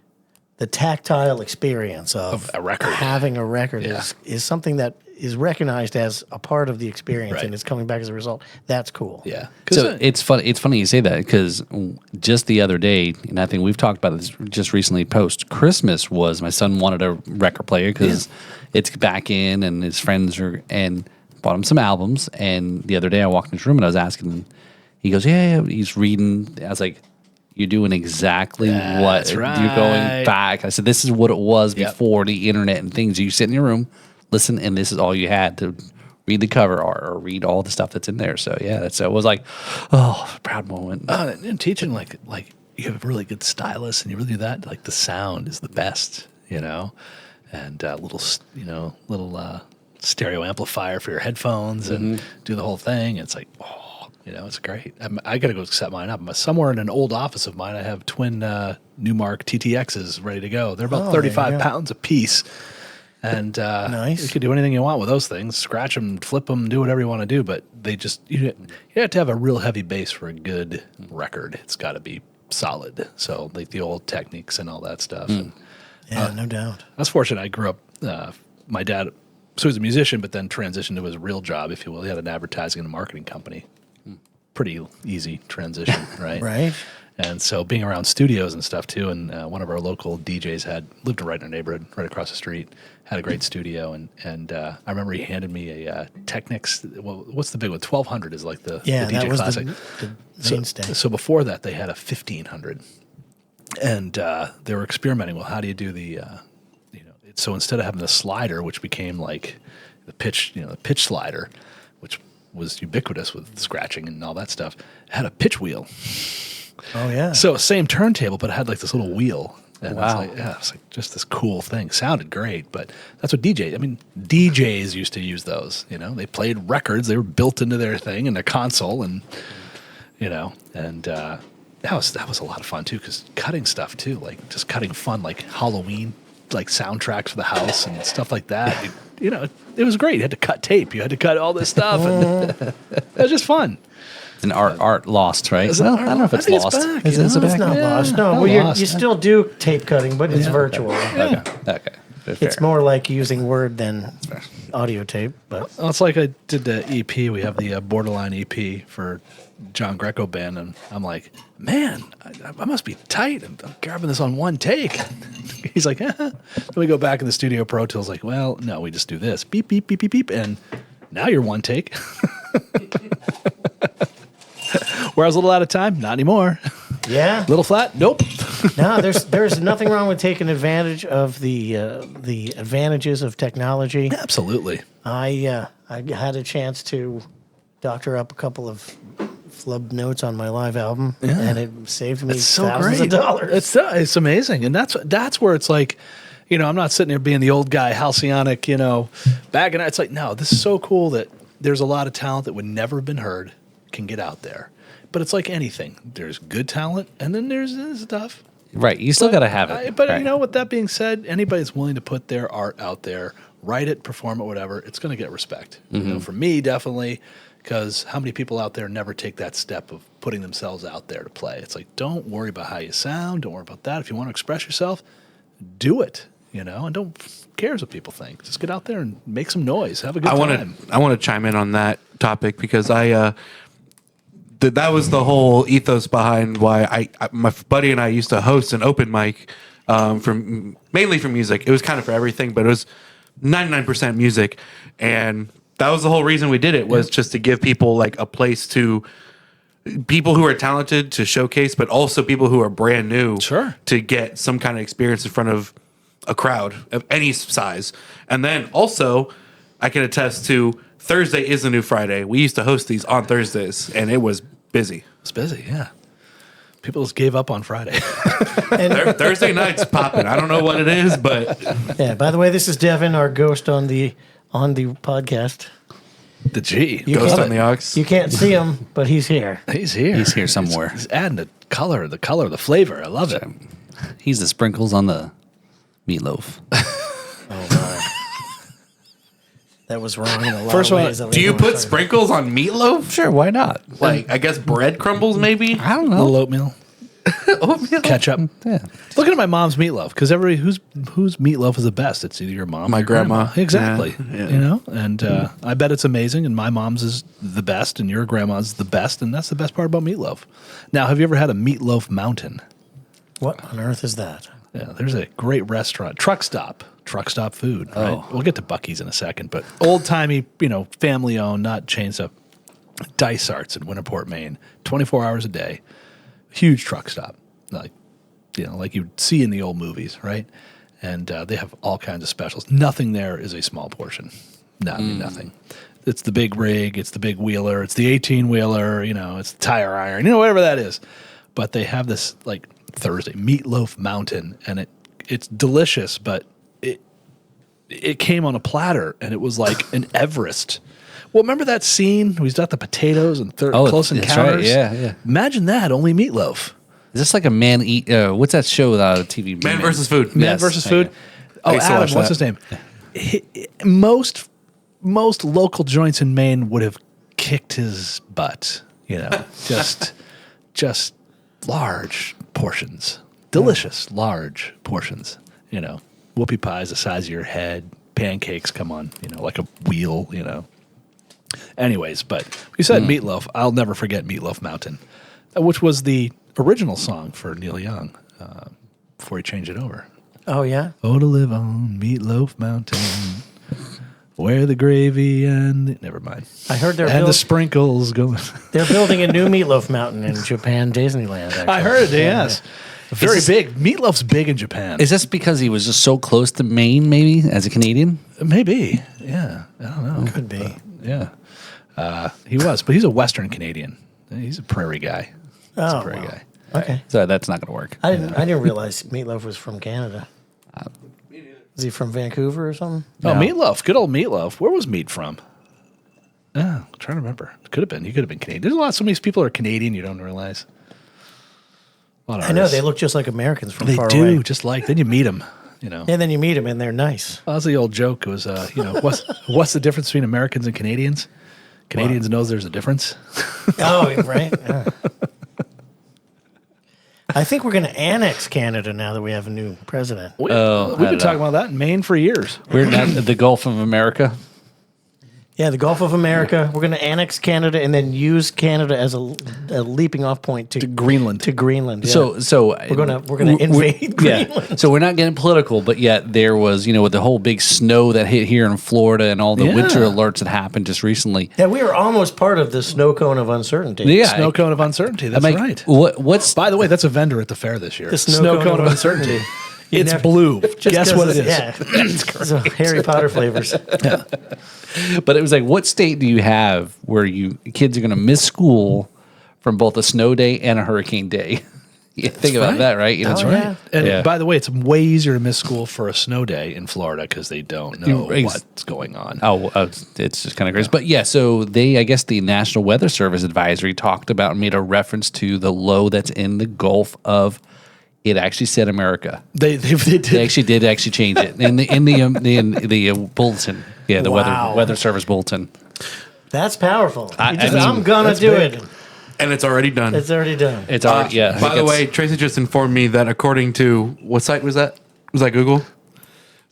tactile experience of a record, having a record is something that is recognized as a part of the experience and it's coming back as a result. That's cool. Yeah. So it's funny you say that because just the other day, and I think we've talked about this just recently. Post Christmas was my son wanted a record player because it's back in, and his friends and bought him some albums. And the other day I walked in his room and I was asking him. He goes, "Yeah." He's reading. I was like, "You're doing exactly what you're going back." I said, "This is what it was before the internet and things. You sit in your room, listen, and this is all you had to read the cover art or read all the stuff that's in there." So it was like, proud moment. And teaching like you have a really good stylist and you really do that. Like the sound is the best, and little stereo amplifier for your headphones and do the whole thing. It's like, it's great. I got to go set mine up. Somewhere in an old office of mine, I have twin Newmark TTXs ready to go. They're about 35 pounds a piece. And nice. You could do anything you want with those things. Scratch them, flip them, do whatever you want to do. But you have to have a real heavy bass for a good record. It's got to be solid. So like the old techniques and all that stuff. And, no doubt. I was fortunate. I grew up, my dad, so he was a musician, but then transitioned to his real job, if you will. He had an advertising and marketing company. Pretty easy transition, right? Right. And so being around studios and stuff too, and one of our local DJs lived right in our neighborhood, right across the street, had a great studio, and I remember he handed me a Technics. What's the big one? 1200 is like the DJ that was classic. the mainstay. So before that, they had a 1500, and they were experimenting. Well, how do you do the, so instead of having the slider, which became like the pitch slider, which was ubiquitous with scratching and all that stuff, it had a pitch wheel. Oh, yeah. So same turntable, but it had like this little wheel. And Wow. it's like just this cool thing. Sounded great, but that's what DJs used to use those, They played records. They were built into their thing and their console and, that was a lot of fun too, because cutting stuff too, like just cutting fun, like Halloween, like soundtracks for the house and stuff like that. It was great. You had to cut tape. You had to cut all this stuff. And it was just fun. It's an art lost, right? Is it Well, art I don't know if lost? it's I think it's lost. back, Is you it know? back? It's not Yeah. lost. No, Not well, lost. you still do tape cutting, but it's virtual. Okay. It's more like using Word than audio tape. But Well, it's like I did the EP. We have the Borderline EP for John Greco band, and I'm like, man, I must be tight. I'm grabbing this on one take. He's like, Then we go back in the studio Pro Tools, like, well, no, we just do this. Beep, beep, beep, beep, beep, and now you're one take. Where I was a little out of time, not anymore. yeah, Little flat, nope. no, there's nothing wrong with taking advantage of the advantages of technology. Absolutely. I had a chance to doctor up a couple of flub notes on my live album, and it saved me It's so thousands great. of dollars. It's amazing, and that's where it's like, I'm not sitting there being the old guy, halcyonic, back and it's like, no, this is so cool that there's a lot of talent that would never have been heard can get out there. But it's like anything. There's good talent, and then there's stuff. Right. You still got to have it. But right. with that being said, anybody that's willing to put their art out there, write it, perform it, whatever, it's going to get respect. For me, definitely, because how many people out there never take that step of putting themselves out there to play? It's like, don't worry about how you sound. Don't worry about that. If you want to express yourself, do it, and don't cares what people think. Just get out there and make some noise. Have a good time. I want to chime in on that topic because that was the whole ethos behind why my buddy and I used to host an open mic mainly for music. It was kind of for everything, but it was 99% music, and that was the whole reason we did it, was just to give people like a place people who are talented to showcase, but also people who are brand new to get some kind of experience in front of a crowd of any size. And then also I can attest to Thursday is the new Friday. We used to host these on Thursdays, and it was busy. It's busy, yeah. People just gave up on Friday. Thursday night's popping. I don't know what it is, but Yeah. By the way, this is Devin, our ghost on the podcast. The G. Ghost on the Ox. You can't see him, but he's here. He's here. He's here somewhere. He's adding the color, the flavor. I love it. He's the sprinkles on the meatloaf. Oh my. That was wrong in a lot First of one, ways. Do you put sprinkles on meatloaf? Sure, why not? Like, I guess bread crumbles, maybe? I don't A know. little oatmeal, Oatmeal? ketchup. Yeah. Looking at my mom's meatloaf, because everybody whose meatloaf is the best. It's either your mom, My or your grandma. Exactly. Yeah. You know, and I bet it's amazing. And my mom's is the best, and your grandma's the best, and that's the best part about meatloaf. Now, have you ever had a meatloaf mountain? What on earth is that? Yeah, there's a great restaurant, truck stop food. Right? Oh. We'll get to Buc-ee's in a second, but old timey, family owned, not chain stuff. Dysarts in Winterport, Maine, 24 hours a day, huge truck stop, like you'd see in the old movies, right? And they have all kinds of specials. Nothing there is a small portion. Nothing. It's the big rig, it's the big wheeler, it's the 18-wheeler, it's the tire iron, whatever that is. But they have this like Thursday meatloaf mountain, and it's delicious, but it came on a platter, and it was like an Everest. Well, remember that scene where he's got the potatoes and Close that's Encounters? right. Yeah. Imagine that, only meatloaf. Is this like a man eat? What's that show with TV? Man versus Food. Man Yes. versus Okay. Food. Oh, I used to Adam, watch what's that. his name? Most local joints in Maine would have kicked his butt. Just large portions, delicious large portions. Whoopie pies the size of your head, pancakes come on, like a wheel. Anyways, but we said meatloaf. I'll never forget Meatloaf Mountain, which was the original song for Neil Young before he changed it over. Oh yeah. Oh, to live on Meatloaf Mountain, where the gravy and never mind. I heard the sprinkles going. they're building a new meatloaf mountain in Japan Disneyland. Actually. I heard it. Yes, very big. Meatloaf's big in Japan. Is this because he was just so close to Maine, maybe, as a Canadian? Maybe. Yeah, I don't know. Could be. Yeah, he was, but he's a Western Canadian. He's a prairie guy. Oh, Prairie wow. guy. Okay. So that's not going to work. I didn't realize Meatloaf was from Canada. Is he from Vancouver or something? Oh, No. Meatloaf. Good old Meatloaf. Where was Meat from? I'm trying to remember. Could have been. He could have been Canadian. There's so many people are Canadian you don't realize. I know they look just like Americans from They far do, away. just like then you meet them. And then you meet them and they're nice. Well, that's the old joke. It was, what's the difference between Americans and Canadians? Canadians knows there's a difference. Oh, right. Yeah. I think we're going to annex Canada now that we have a new president. We've I been don't talking about that in Maine for years. We're not the Gulf of America. Yeah, the Gulf of America. We're going to annex Canada and then use Canada as a leaping off point to Greenland. To Greenland. Yeah. So we're gonna invade Greenland. Yeah. So we're not getting political, but yet there was, with the whole big snow that hit here in Florida and all the Yeah. winter alerts that happened just recently. Yeah, we were almost part of the snow cone of uncertainty. Yeah. Snow cone of uncertainty. That's I'm like, right. What's By the way, that's a vendor at the fair this year. The snow cone of uncertainty. You It's never- blue. Just Guess 'cause what it is? Yeah, so Harry Potter flavors. But it was like, what state do you have where kids are going to miss school from both a snow day and a hurricane day? You think about right. that, right? That's Oh, right. yeah. And Yeah. by the way, it's way easier to miss school for a snow day in Florida because they don't know what's going on. Oh, it's just kind of crazy. But yeah, so I guess the National Weather Service advisory talked about and made a reference to the low that's in the Gulf of. It actually said America. They did. They actually did change it in the bulletin. Yeah, the Wow. weather service bulletin. That's powerful. I You just, mean, I'm gonna that's do big. it. And it's already done. It's already done. It's already yeah. By the way, Tracy just informed me that according to what site was that? Was that Google?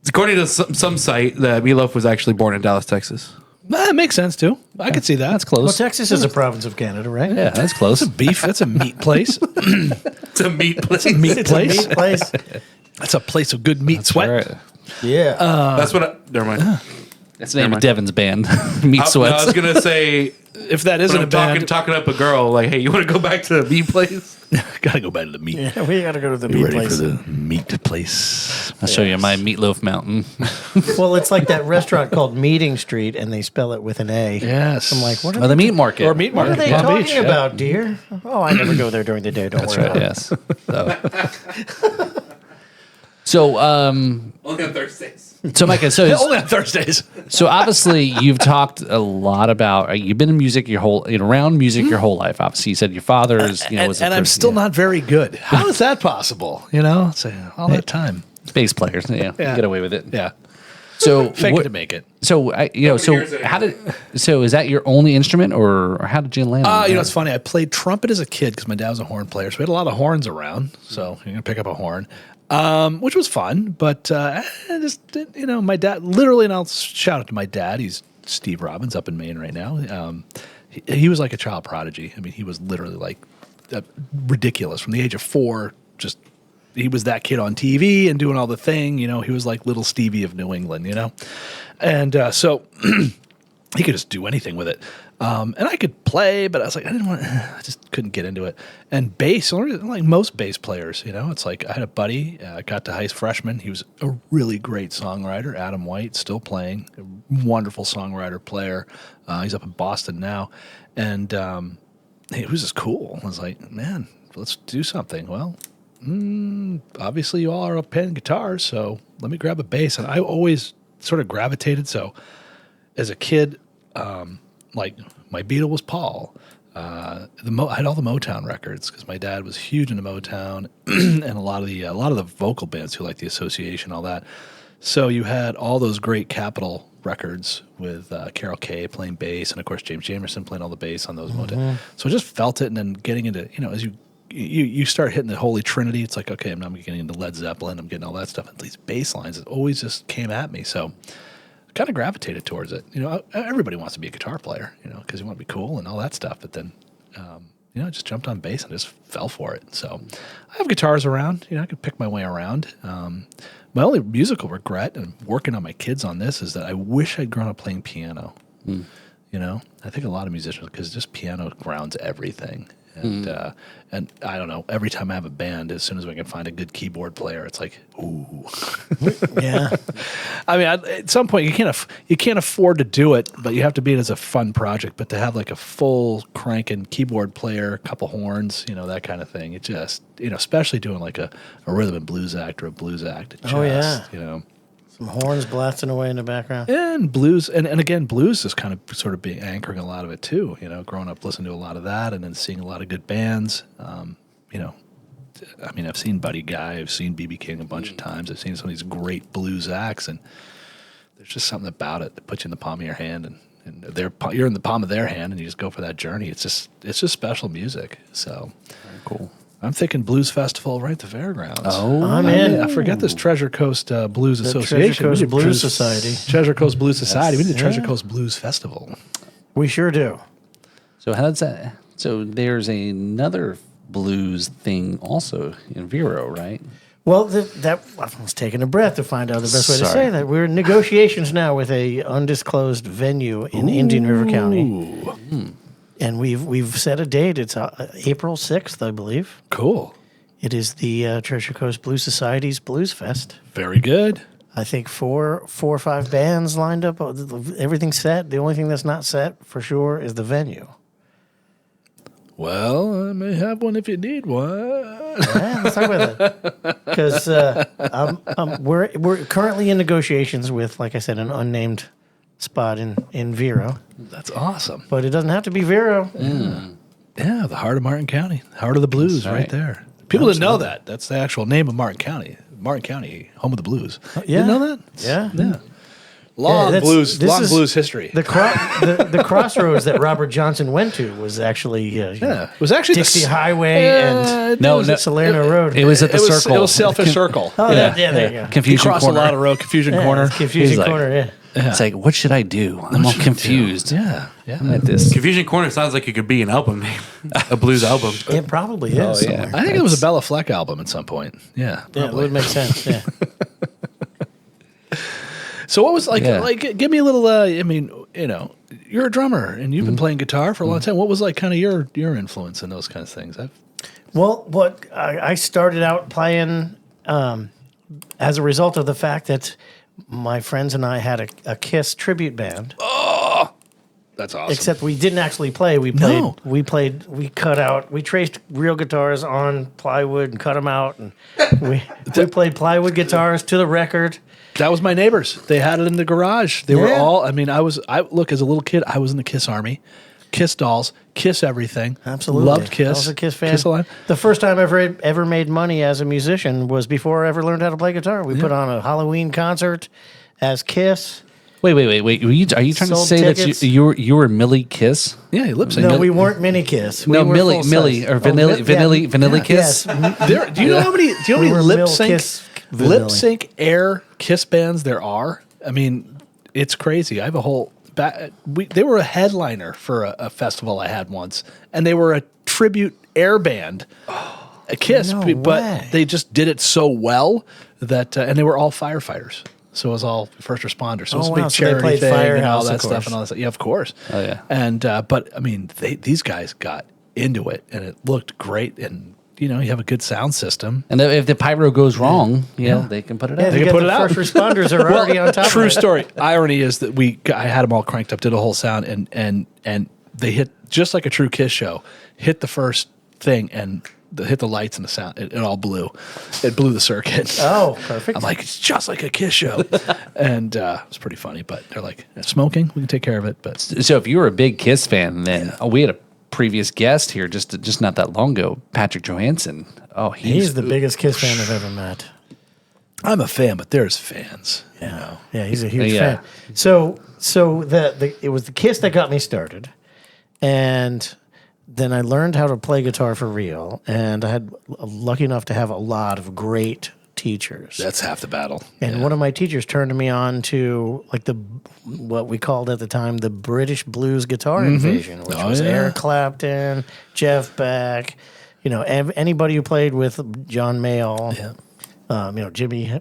According to some site, that Meatloaf was actually born in Dallas, Texas. That makes sense too. I could see that. that's Well, close. Texas is a province of Canada, right? Yeah, that's close. beef. That's a meat place. It's a meat place. Meat It's a place. meat place. That's a place of good meat sweat. Right. Yeah. That's what. Never mind. That's the name Never of mind. Devin's band, Meat I Sweats. was gonna say if that isn't a band, talking up a girl, like, hey, you want to go back to the meat place? gotta go back to the meat. Yeah, we got to go to the You meat ready place. for the meat place? I'll show you my meatloaf mountain. Well, it's like that restaurant called Meeting Street, and they spell it with an A. Yes. I'm like, what are, Or the meat market. Or meat what are market. they Palm talking Beach, yeah. about, dear? Oh, I never go there during the day. Don't That's worry. right. Yes. So, Only on Thursdays. so Micah, Only on Thursdays. so obviously you've talked a lot about you've been in music around music your whole life. Obviously, you said your father's was a And I'm person- still not very good. How is that possible? You know, it's all that time. bass players. Yeah, Yeah. get away with it. Yeah. So Fake it to make it. So years so is that your only instrument, or how did you land? on You know, that? it's funny. I played trumpet as a kid because my dad was a horn player. So we had a lot of horns around. So you're going to pick up a horn, which was fun. But I just, you know, my dad, literally, and I'll shout out to my dad. He's Steve Robbins up in Maine right now. He was like a child prodigy. I mean, he was literally like ridiculous from the age of 4. Just he was that kid on TV and doing all the thing. You know, he was like little Stevie of New England, you know? And so he could just do anything with it. And I could play, but I was like, I just couldn't get into it. And bass, like most bass players, you know, it's like I had a buddy, got to high freshman. He was a really great songwriter, Adam White, still playing, a wonderful songwriter player. He's up in Boston now. And it was just cool. I was like, man, let's do something. Well, obviously you all are playing guitars, so let me grab a bass. And I always sort of gravitated. So as a kid, like my Beatle was Paul. I had all the Motown records because my dad was huge into Motown and a lot of the vocal bands who like the Association, all that. So you had all those great Capitol records with Carol Kay playing bass, and of course James Jamerson playing all the bass on those Motown. So I just felt it, and then getting into, you know, as you start hitting the Holy Trinity, it's like, okay, I'm getting into Led Zeppelin, I'm getting all that stuff, and these bass lines, it always just came at me. So I kind of gravitated towards it. You know, everybody wants to be a guitar player, you know, because you want to be cool and all that stuff. But then, you know, I just jumped on bass and just fell for it. So I have guitars around. You know, I could pick my way around. My only musical regret, and I'm working on my kids on this, is that I wish I'd grown up playing piano. You know, I think a lot of musicians, because just piano grounds everything. And I don't know, every time I have a band, as soon as we can find a good keyboard player, it's like, ooh. Yeah. I mean, at some point you can't afford to do it, but you have to be it as a fun project. But to have like a full cranking keyboard player, a couple horns, you know, that kind of thing, it just, you know, especially doing like a rhythm and blues act or a blues act, it just, yeah. you know. Some horns blasting away in the background. And blues, and again, blues is kind of sort of being anchoring a lot of it too. You know, growing up listening to a lot of that, and then seeing a lot of good bands. You know, I mean, I've seen Buddy Guy, I've seen B.B. King a bunch of times. I've seen some of these great blues acts, and there's just something about it that puts you in the palm of your hand, and you're in the palm of their hand, and you just go for that journey. It's just special music. So Very cool. I'm thinking Blues Festival right at the fairgrounds. Oh, I'm in. I forget this Treasure Coast Blues Association. Treasure Coast We did Blues Society. Treasure Coast Blues Society. We did Treasure Coast Blues Festival. We sure do. So how does that? So there's another blues thing also in Vero, right? Well, I was taking a breath to find out the best way to Sorry. say that. We're in negotiations now with a undisclosed venue in Indian River County. And we've set a date. It's April 6th, I believe. Cool. It is the Treasure Coast Blues Society's Blues Fest. Very good. I think four or five bands lined up. Everything's set. The only thing that's not set for sure is the venue. Well, I may have one if you need one. Yeah, let's talk about that. Because we're currently in negotiations with, like I said, an unnamed spot in Vero. That's awesome. But it doesn't have to be Vero. Yeah, the heart of Martin County. Heart of the blues That's right right. there. People didn't know that. That's the actual name of Martin County. Martin County, home of the blues. Yeah. Didn't know that? Yeah. Yeah. Long that's- blues this is blues history. The crossroads that Robert Johnson went to was actually yeah. It was actually Dixie the Highway and No, Salerno Road. It was at the circle. It was Selfish Circle. Oh, there you go. He Confusion crossed corner. a lot of road. Confusion Yeah, corner. it's Confusion He's like- Corner, yeah. It's like, what should I do? I'm all confused. Yeah. Yeah. I'm at this. Confusion Corner sounds like it could be an album name, a blues album. It probably is. yeah. somewhere. I think it was a Bella Fleck album at some point. Yeah. Yeah, it Probably. would make sense. Yeah. So what was like? Yeah. Like, give me a little. I mean, you know, you're a drummer and you've been playing guitar for a long time. What was like kind of your influence in those kinds of things? Well, what I started out playing as a result of the fact that my friends and I had a Kiss tribute band. That's awesome. Except we didn't actually play. We played. We cut out. We traced real guitars on plywood and cut them out, and we played plywood guitars to the record. That was my neighbors. They had it in the garage. They were all. I mean, I look, as a little kid, I was in the Kiss Army, Kiss dolls, Kiss everything. Absolutely, loved Kiss. I was a Kiss fan. Kiss Alive. The first time I ever made money as a musician was before I ever learned how to play guitar. We put on a Halloween concert as Kiss. Wait. Are you trying to Sold say tickets. that you were Millie Kiss? Yeah, he lip synced. No, we weren't mini Kiss. No, We were Millie, full Millie, size. or Vanilla Kiss. Yes. Do you know how many We were lip Mill sync Kiss Vanilla. air Kiss bands there are? I mean, it's crazy. I have a whole. They were a headliner for a festival I had once, and they were a tribute air band. A Kiss, No but way. they just did it so well that, and they were all firefighters. So it was all first responders. So it was a wow, big so they charity played thing and Firehouse, all that of stuff course. and all that stuff. Yeah, of course. Oh, yeah. And but I mean, these guys got into it, and it looked great. And you have a good sound system. And if the pyro goes wrong, they can put it Yeah, out. They you can got put the it out. First responders are already on top. True of it. story. Irony is that I had them all cranked up, did a whole sound, and they hit just like a true Kiss show. Hit the first thing and hit the lights and the sound. It all blew. It blew the circuit. Oh, perfect. I'm like, it's just like a Kiss show, and it's pretty funny. But they're like, smoking, we can take care of it. But So if you were a big Kiss fan, then we had a previous guest here just not that long ago, Patrick Johansson. Oh, He's the biggest Kiss fan I've ever met. I'm a fan, but there's fans. Yeah, he's a huge Yeah. fan. So it was the Kiss that got me started, and then I learned how to play guitar for real, and I had lucky enough to have a lot of great teachers. That's half the battle. And one of my teachers turned me on to like what we called at the time the British blues guitar invasion, which was Eric Clapton, Jeff Beck, anybody who played with John Mayall,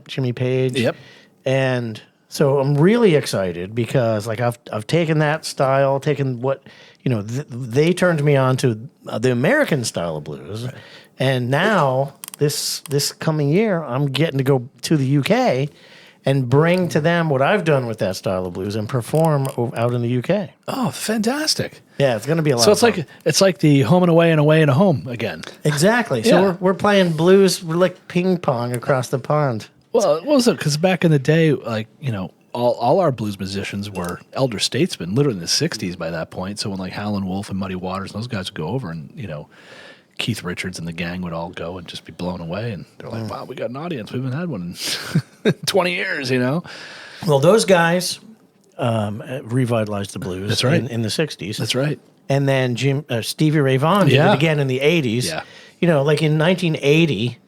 Jimmy Page. Yep. And so I'm really excited because like I've taken that style, taken what they turned me on to the American style of blues, and now this coming year I'm getting to go to the UK and bring to them what I've done with that style of blues and perform out in the UK. Oh, fantastic! Yeah, it's going to be a lot. So of fun. it's like the home and away and away and a home again. Exactly. So Yeah. we're playing blues, we're like ping pong across the pond. Well, what was it? Because back in the day, like all our blues musicians were elder statesmen, literally in the '60s by that point. So when like Howlin' Wolf and Muddy Waters and those guys would go over, and Keith Richards and the gang would all go and just be blown away, and they're like, "Wow, we got an audience. We haven't had one in 20 years." Well, those guys revitalized the blues. That's right. in the '60s. That's right. And then Stevie Ray Vaughan did Yeah. it again in the '80s. Yeah. Like in 1980,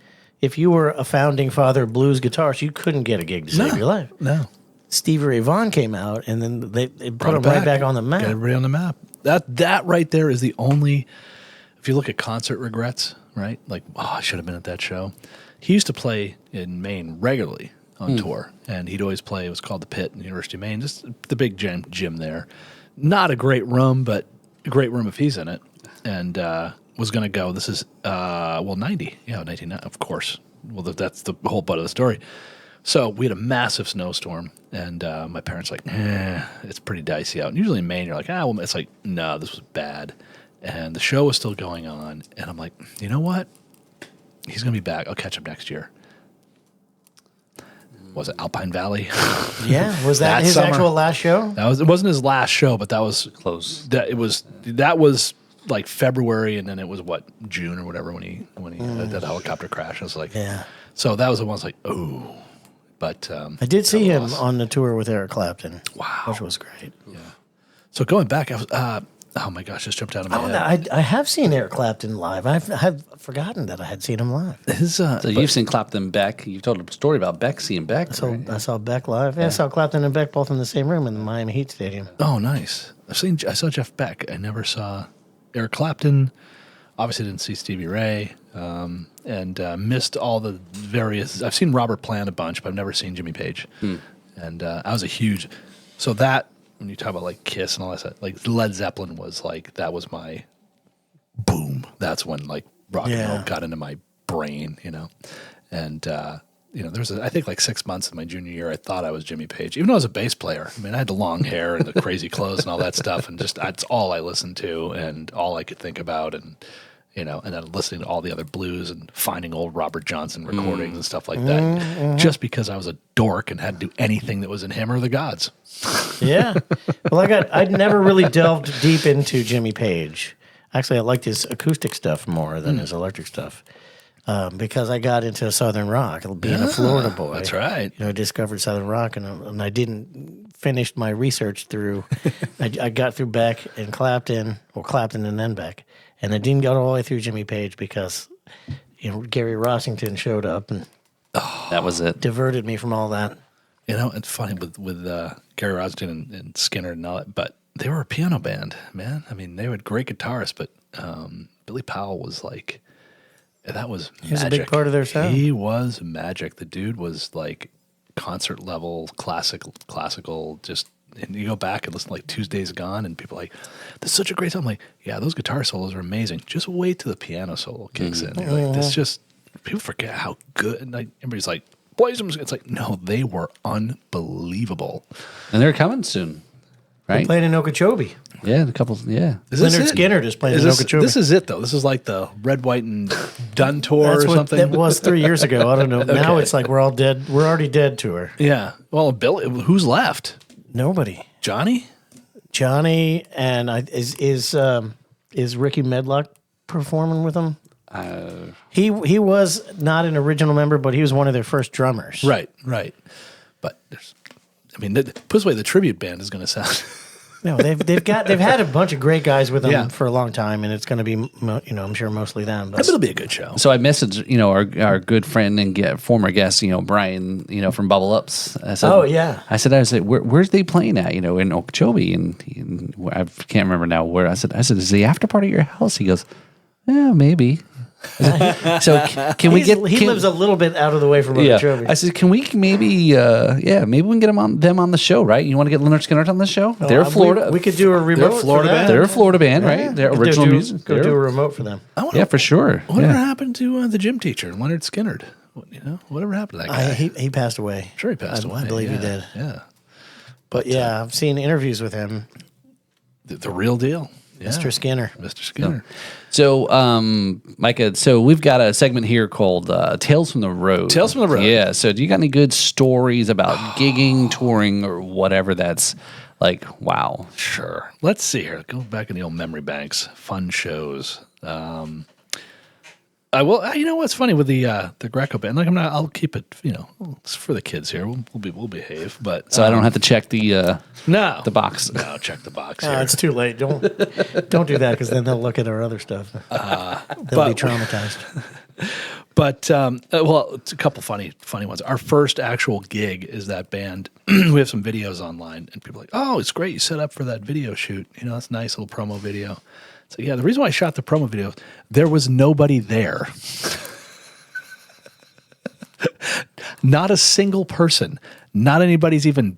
if you were a founding father of blues guitarist, you couldn't get a gig to save your life. No. Stevie Ray Vaughan came out, and then they put him right back on the map. Got everybody on the map. That right there is the only. If you look at concert regrets, right? Like, I should have been at that show. He used to play in Maine regularly on tour, and he'd always play. It was called the Pit in the University of Maine, just the big gym there. Not a great room, but a great room if he's in it. And was going to go. This is 90, 1990, of course. Well, that's the whole butt of the story. So we had a massive snowstorm, and my parents were like, it's pretty dicey out. And usually in Maine, you're like, well, it's like, no, this was bad. And the show was still going on, and I'm like, you know what? He's going to be back. I'll catch him next year. Was it Alpine Valley? Yeah, was that his summer. actual last show? It wasn't his last show, but that was Close. that was like February, and then it was June or whatever when he had that helicopter crash. I was like, Yeah. So that was the one I was like, oh. But I did see him loss. on the tour with Eric Clapton. Wow. Which was great. So going back, I was oh my gosh, just jumped out of my head. I have seen Eric Clapton live. I've forgotten that I had seen him live. So you've seen Clapton Beck. You've told a story about Beck seeing Beck. So right? I saw Beck live. Yeah, I saw Clapton and Beck both in the same room in the Miami Heat Stadium. Oh, nice. I saw Jeff Beck. I never saw Eric Clapton. Obviously, didn't see Stevie Ray, and missed all the various. I've seen Robert Plant a bunch, but I've never seen Jimmy Page. And I was a huge. So that when you talk about like Kiss and all that stuff, like Led Zeppelin was like, that was my boom. That's when like rock and roll got into my brain, and there was I think like 6 months in my junior year, I thought I was Jimmy Page, even though I was a bass player. I mean, I had the long hair and the crazy clothes and all that stuff, and just that's all I listened to and all I could think about, and and then listening to all the other blues and finding old Robert Johnson recordings and stuff like that, just because I was a dork and had to do anything that was in him or the gods. Yeah. Well, I'd never really delved deep into Jimmy Page. Actually, I liked his acoustic stuff more than his electric stuff. Because I got into Southern rock, being a Florida boy. That's right. I discovered Southern rock, and I didn't finish my research through. I got through Beck and Clapton, or Clapton and then Beck, and I didn't go all the way through Jimmy Page because Gary Rossington showed up and That was it. diverted me from all that. It's funny with Gary Robertson and Skinner and all that, but they were a piano band, man. I mean, they were great guitarists, but Billy Powell was like. That was magic. He was a big part of their sound. He was magic. The dude was like concert level, classical. Just and you go back and listen to like Tuesday's Gone, and people are like, "This is such a great song." I'm like, yeah, those guitar solos are amazing. Just wait till the piano solo kicks in. You're like, this just people forget how good. And like, everybody's like, "Boys," it's like, no, they were unbelievable. And they're coming soon, right? Playing in Okeechobee. Yeah, a couple. Yeah. Is this Leonard it? Skinner just playing in this, Okeechobee. this is it though. This is like the Red, White, and Done tour That's or what something. that was 3 years ago. I don't know. Now Okay. it's like we're all dead. We're already dead tour. Yeah. Well, Billy, who's left? Nobody. Johnny? Johnny and is Ricky Medlock performing with them? He was not an original member, but he was one of their first drummers. Right. But put this way, the tribute band is going to sound. No, they've had a bunch of great guys with them Yeah. for a long time, and it's going to be I'm sure mostly them. But It'll be a good show. So I messaged, our good friend and former guest, Brian, from Bubble Ups. I said, Oh, yeah. I said, where's they playing at? In Okeechobee, and I can't remember now where. I said, is the after party at your house? He goes, yeah, maybe. So can we get? He lives a little bit out of the way from Okeechobee. I said, can we maybe we can get them on the show, right? You want to get Leonard Skinner on the show? They're Florida. We could do a remote. They're a Florida for that. band. They're a Florida band, right? They're original music. Go do a remote for them. Yeah, for sure. Whatever Yeah. happened to the gym teacher, Leonard Skinner? Whatever happened to that guy? He passed away. I'm sure he passed away. I believe he Yeah, did. Yeah. But yeah, I've seen interviews with him, The real deal. Yeah. Mr. Skinner. Mr. Skinner. So, Micah, we've got a segment here called Tales from the Road. Tales from the Road. Yeah. So, do you got any good stories about gigging, touring, or whatever that's like, wow? Sure. Let's see here. Go back in the old memory banks. Fun shows. You know what's funny with the Greco band? Like I'll keep it. It's for the kids here. We'll behave. But So I don't have to check the box. No, check the box No, here. it's too late. Don't do that because then they'll look at our other stuff. They'll be traumatized. But it's a couple funny ones. Our first actual gig is that band. We have some videos online, and people are like, "Oh, it's great! You set up for that video shoot. That's a nice little promo video." So yeah, the reason why I shot the promo video, there was nobody there. Not a single person. Not anybody's even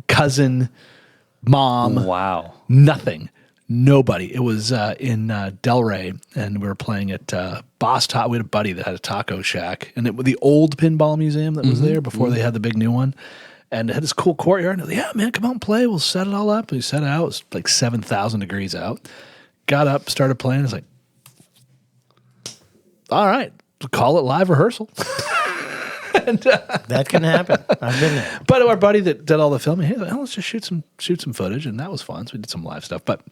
cousin, mom. Wow. Nothing. Nobody. It was in Delray, and we were playing at Boss Taco. We had a buddy that had a taco shack, and it was the old pinball museum that was there before they had the big new one. And it had this cool courtyard. And yeah, man, come out and play. We'll set it all up. We set it out. It was like 7,000 degrees out. Got up, started playing. It's like, all right, call it live rehearsal. And, That can happen. I've been there. but our buddy that did all the filming, hey, let's just shoot some footage, and that was fun. So we did some live stuff. But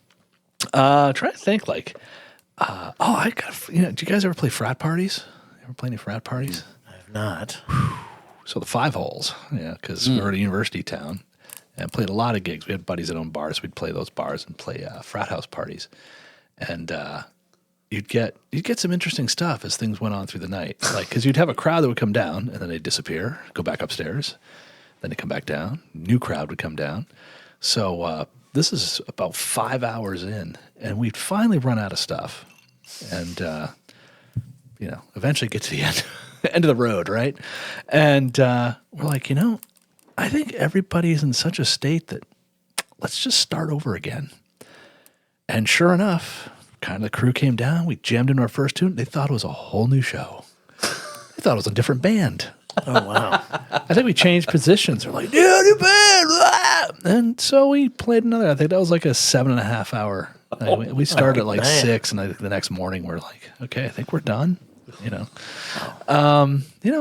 try to think like, I got. Do you guys ever play frat parties? Ever play any frat parties? I've not. So the 5 holes, because we were in a university town and played a lot of gigs. We had buddies that owned bars. We'd play those bars and play frat house parties, and you'd get some interesting stuff as things went on through the night. Like because you'd have a crowd that would come down and then they'd disappear, go back upstairs, then they come back down. New crowd would come down. So this is about 5 hours in, and we'd finally run out of stuff, and eventually get to the end of the road, right? And we're like, I think everybody's in such a state that let's just start over again. And sure enough, kind of the crew came down. We jammed into our first tune. They thought it was a whole new show. They thought it was a different band. Oh, wow. I think we changed positions. They're like, yeah, new band. Ah! And so we played another. I think that was like a 7.5 hour. We started at like man. 6, and I think the next morning we're like, okay, I think we're done.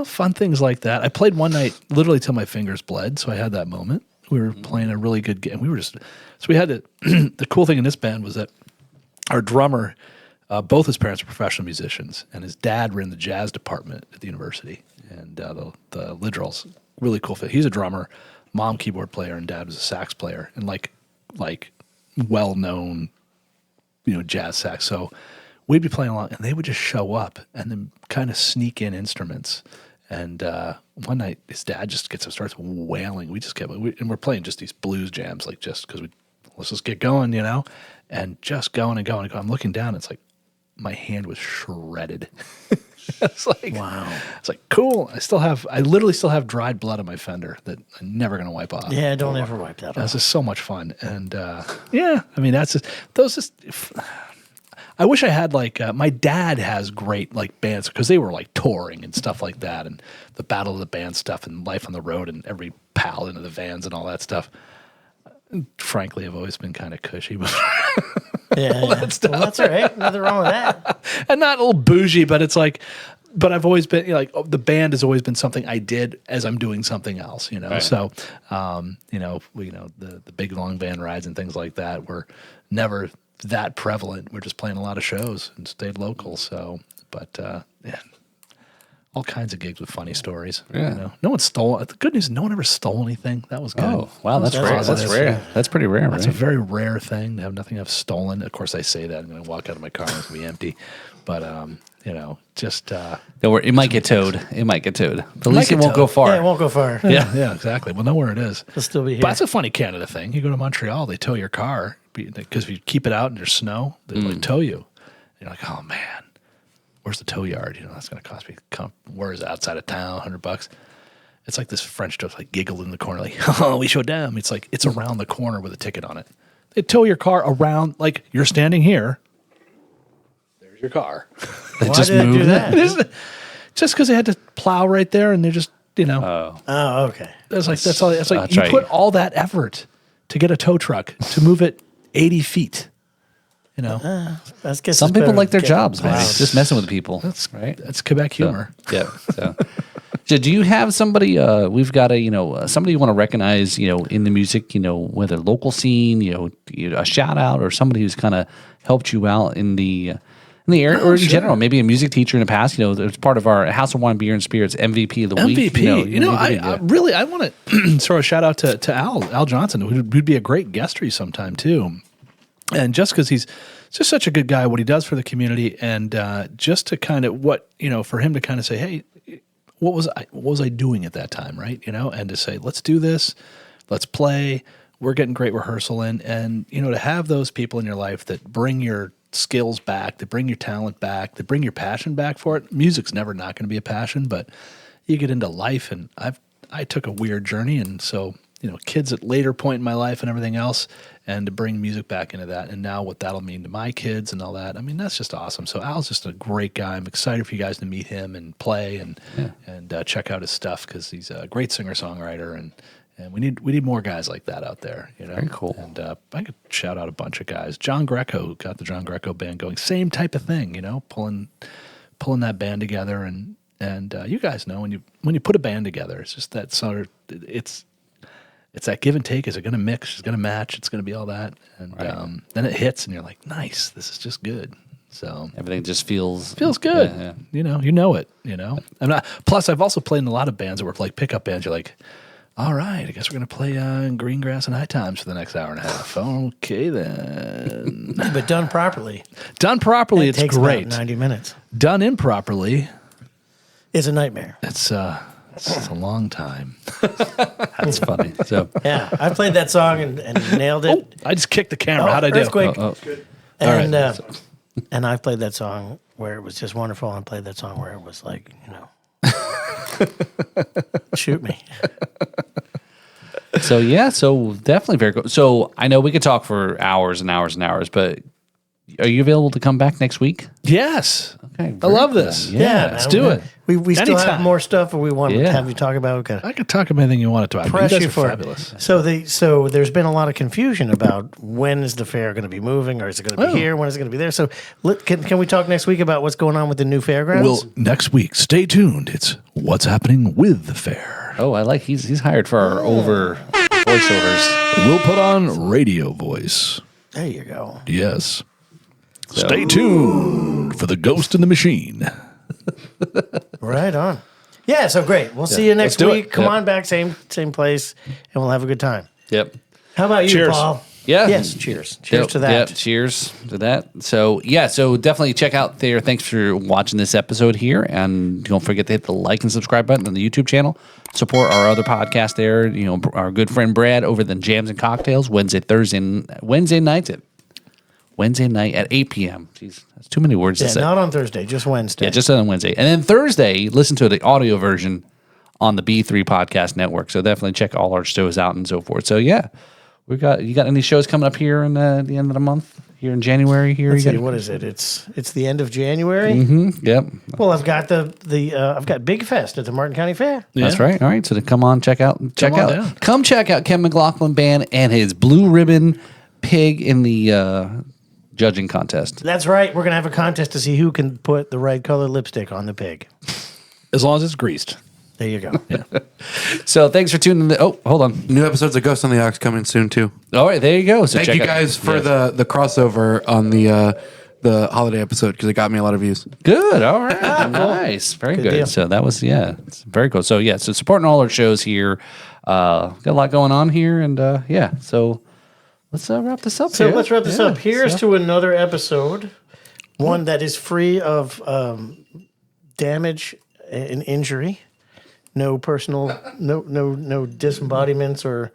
Fun things like that. I played one night literally till my fingers bled, so I had that moment. We were playing a really good game. So we had to. The cool thing in this band was that our drummer, both his parents were professional musicians, and his dad ran the jazz department at the university. And the Lidrells, really cool fit. He's a drummer, mom keyboard player, and dad was a sax player, and like well known, jazz sax. So we'd be playing along, and they would just show up and then kind of sneak in instruments. And one night, his dad just gets up, starts wailing. We just and we're playing just these blues jams, like just because let's just get going, and just going and going and going. I'm looking down, it's like my hand was shredded. It's like, wow. It's like, cool. I literally still have dried blood on my fender that I'm never going to wipe off. Yeah, don't ever wipe that off. That's just so much fun. And that's just, I wish I had my dad has great bands because they were touring and stuff like that, and the Battle of the Band stuff and Life on the Road and every pal into the vans and all that stuff. And frankly, I've always been kind of cushy. Yeah, that stuff. Well, that's all right. Nothing wrong with that. And not a little bougie, but it's but I've always been the band has always been something I did as I'm doing something else, Right. So, the big long van rides and things like that were never that prevalent. We're just playing a lot of shows and stayed local. So, but all kinds of gigs with funny stories. Yeah. No one stole. The good news is no one ever stole anything. That was good. Oh, wow, that's rare. That's rare. That's pretty rare, That's right? a very rare thing to have nothing I've stolen. Of course, I say that I'm going to walk out of my car and it's going to be empty. But just Don't worry, it might get towed. It might get towed. But at least it won't go far. Yeah, it won't go far. yeah, exactly. We'll know where it is. It'll still be here. But that's a funny Canada thing. You go to Montreal, they tow your car because if you keep it out and there's snow, they tow you. And you're like, oh man, where's the tow yard? That's going to cost me. Where is it? Outside of town? $100. It's like this French just giggled in the corner, like, oh, we show them. It's like it's around the corner with a ticket on it. They tow your car around, like you're standing here. There's your car. They Why just did they do moved that? Just because they had to plow right there, and they're just Oh, okay. It's like that's all. It's like That's you right. put all that effort to get a tow truck to move it 80 feet. That's Some people like their jobs, man. Just messing with people. That's right. That's Quebec humor. Yeah. So do you have somebody? We've got somebody you want to recognize, in the music, whether local scene, a shout out or somebody who's kind of helped you out in the area or in general, maybe a music teacher in the past. It's part of our House of Wine, Beer and Spirits MVP of the week. MVP. I want to throw a shout out to Al Johnson, who'd be a great guest for you sometime too. And just because he's just such a good guy, what he does for the community, and just to kind of for him to kind of say, hey, what was I doing at that time, right? And to say, let's do this, let's play. We're getting great rehearsal in, and to have those people in your life that bring your skills back, that bring your talent back, that bring your passion back for it. Music's never not going to be a passion, but you get into life, and I took a weird journey, and so kids at later point in my life and everything else, and to bring music back into that, and now what that'll mean to my kids and all that. I mean, that's just awesome. So Al's just a great guy. I'm excited for you guys to meet him and play and check out his stuff because he's a great singer-songwriter, and we need more guys like that out there. Very cool. And I could shout out a bunch of guys. John Greco got the John Greco band going. Same type of thing, pulling that band together, and you guys know when you put a band together, it's just that sort of it's that give and take. Is it going to mix? Is it going to match? It's going to be all that. And then it hits, and you're like, nice, this is just good. So everything just feels good. Yeah. You know it. Plus, I've also played in a lot of bands that were like pickup bands. You're like, all right, I guess we're going to play Green Grass and High Times for the next hour and a half. Okay, then. But done properly. Done properly, It it's takes great. about 90 minutes. Done improperly, It's a nightmare. it's a long time. That's funny. So Yeah, I played that song and nailed it. I just kicked the camera. How'd I do? Earthquake. And right. and I played that song where it was just wonderful, and I played that song where it was like, shoot me. So yeah, so definitely very cool. So I know we could talk for hours and hours and hours, but are you available to come back next week? Yes. Okay, I love this. Yeah, Let's do it. We still have Anytime. more stuff, or we want to Yeah. have you talk about. Okay. I could talk about anything you want to talk about. Press You guys you are for fabulous. it. So there's been a lot of confusion about when is the fair going to be moving, or is it going to be here? When is it going to be there? So can we talk next week about what's going on with the new fairgrounds? Well, next week, stay tuned. It's what's happening with the fair. Oh, I like he's hired for our over voiceovers. We'll put on radio voice. There you go. Yes. Stay tuned for the Ghost in the Machine. Right on. Yeah, so great. We'll see you next do it. week. Come Yep. on back, same place, and we'll have a good time. Yep. How about you, Cheers. Paul? Yeah. Yes, cheers. Cheers to that. Yep, cheers to that. So yeah, so definitely check out there. Thanks for watching this episode here, and don't forget to hit the like and subscribe button on the YouTube channel. Support our other podcast there. You know, our good friend Brad over the Jams and Cocktails Wednesday night at 8 p.m. Jeez, that's too many words Yeah, to say. not on Thursday, just Wednesday. Yeah, just on Wednesday. And then Thursday, listen to the audio version on the B3 Podcast Network. So definitely check all our shows out and so forth. So yeah, you got any shows coming up here in the end of the month? Here in January? Let's see, what is it? It's the end of January. Yep. Well, I've got I've got Big Fest at the Martin County Fair. That's right. All right. So to come on, check out. down. Come check out Ken McLoughlin Band and his Blue Ribbon Pig in the judging contest. That's right. We're gonna have a contest to see who can put the right color lipstick on the pig. As long as it's greased. There you go. So thanks for tuning in. Oh, hold on. New episodes of Ghost on the Ox coming soon too. All right, there you go. So Thank check you out- guys for yes. the crossover on the holiday episode because it got me a lot of views. Good. All right. Nice. Very good. deal. So that was it's very cool. So yeah, so supporting all our shows here. Got a lot going on here, and yeah. So let's wrap this up. So here. let's wrap this Yeah, up. Here's so- to another episode, one that is free of damage and injury. No personal, no disembodiments or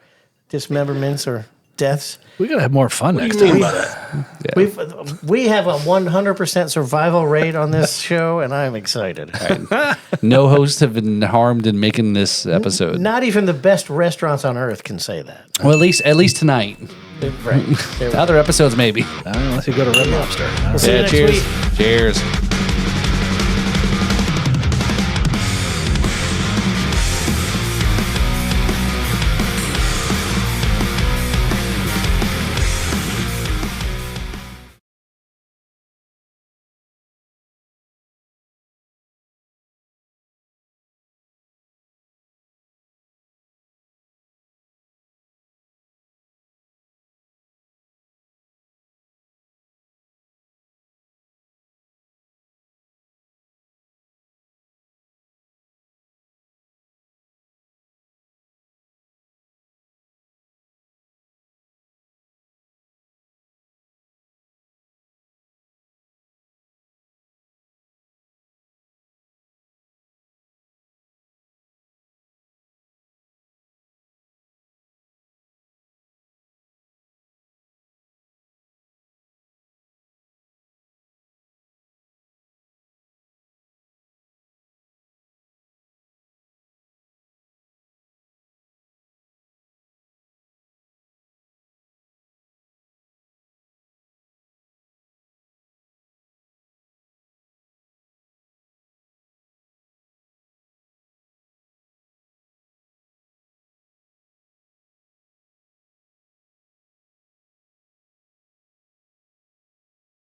dismemberments or deaths. We got to have more fun next We, time. we have a 100% survival rate on this show, and I'm excited. No hosts have been harmed in making this episode. Not even the best restaurants on earth can say that. Well, at least tonight. Right. There we go. Other episodes, maybe. Unless you go to Red Lobster. We'll see you Yeah. next Cheers. week. Cheers.